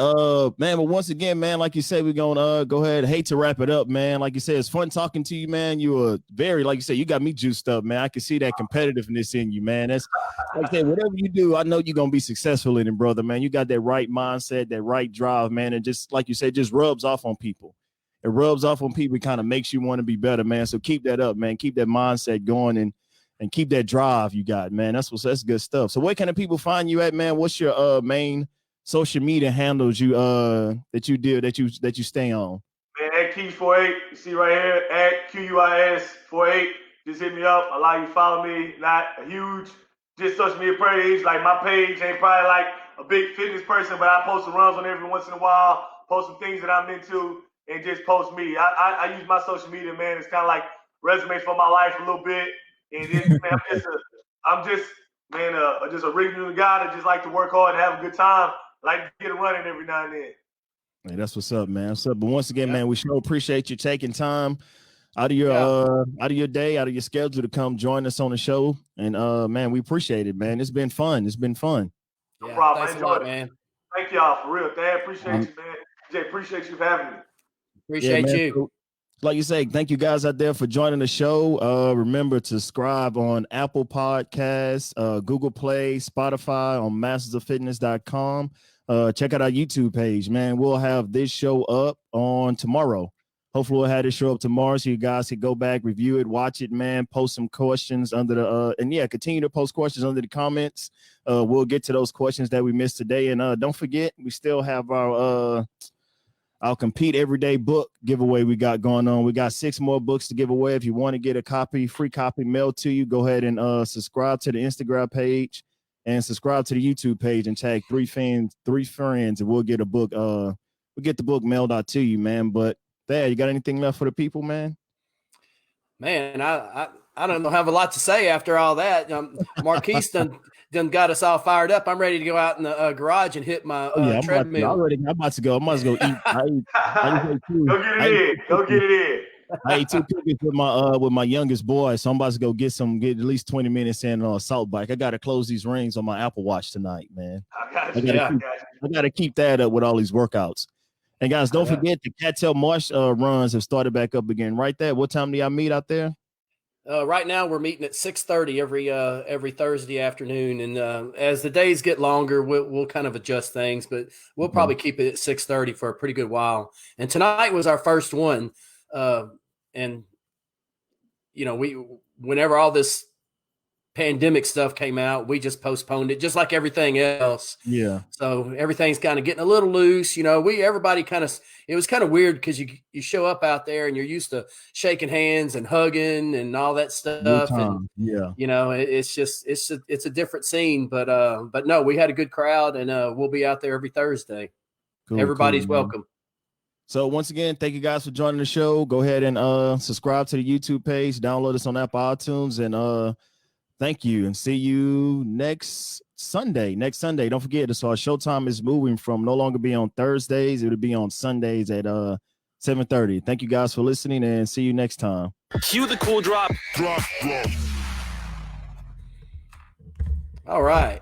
once again, man, like you said, we're gonna go ahead. Hate to wrap it up, man. Like you said, it's fun talking to you, man. You are very, like you said, you got me juiced up, man. I can see that competitiveness in you, man. That's like I said, whatever you do, I know you're gonna be successful in it, brother, man. You got that right mindset, that right drive, man, and just like you said, just rubs off on people. It rubs off on people, kind of makes you want to be better, man. So keep that up, man. Keep that mindset going and keep that drive you got, man. That's good stuff. So where can the people find you at, man? What's your main social media handles you that you stay on? Man, at Keys48, you see right here, at QUIS48. Just hit me up. Allow you to follow me. Not a huge just social media page. Like my page ain't probably like a big fitness person, but I post some runs on every once in a while, post some things that I'm into, and just post me. I use my social media, man. It's kind of like resume for my life a little bit. And it's, man, I'm just a regular guy that just like to work hard and have a good time. Like to get a running every now and then. Hey, that's what's up, man. What's up? But once again, man, we sure appreciate you taking time out of your day, out of your schedule to come join us on the show. And man, we appreciate it, man. It's been fun. No problem. Thanks a lot, man. Thank y'all for real. Dad, appreciate you, man. Jay, appreciate you for having me. Appreciate you. So, like you say, thank you guys out there for joining the show. Remember to subscribe on Apple Podcasts, Google Play, Spotify, on mastersoffitness.com. Check out our YouTube page, man. We'll have this show up on tomorrow. Hopefully we'll have this show up tomorrow so you guys can go back, review it, watch it, man. Post some questions under the continue to post questions under the comments. We'll get to those questions that we missed today. And don't forget, we still have our Compete Everyday book giveaway we got going on. We got 6 more books to give away. If you want to get a free copy mailed to you, go ahead and subscribe to the Instagram page and subscribe to the YouTube page and tag 3 friends, and we'll get a book. We'll get the book mailed out to you, man. But Thad, you got anything left for the people, man? Man, I don't have a lot to say after all that. Marquis done got us all fired up. I'm ready to go out in the garage and hit my treadmill. I'm about to go. I might as go eat. Go get it in. I ate 2 cookies with my youngest boy, so I'm about to go get at least 20 minutes in on a salt bike. I got to close these rings on my Apple Watch tonight, man. I got to keep that up with all these workouts. And guys, don't forget the Cattail Marsh runs have started back up again. Right there. What time do y'all meet out there? Right now we're meeting at 6:30 every Thursday afternoon, and as the days get longer, we'll kind of adjust things, but we'll probably keep it at 6:30 for a pretty good while. And tonight was our first one, and whenever all this pandemic stuff came out, we just postponed it, just like everything else. Yeah. So everything's kind of getting a little loose. It was kind of weird because you show up out there and you're used to shaking hands and hugging and all that stuff. And it's a different scene, but no, we had a good crowd, and we'll be out there every Thursday. Cool, everybody's welcome. So once again, thank you guys for joining the show. Go ahead and subscribe to the YouTube page, download us on Apple iTunes, and thank you, and see you next Sunday. Don't forget, so our showtime is moving from no longer be on Thursdays. It'll be on Sundays at 7:30. Thank you guys for listening, and see you next time. Cue the cool drop. All right.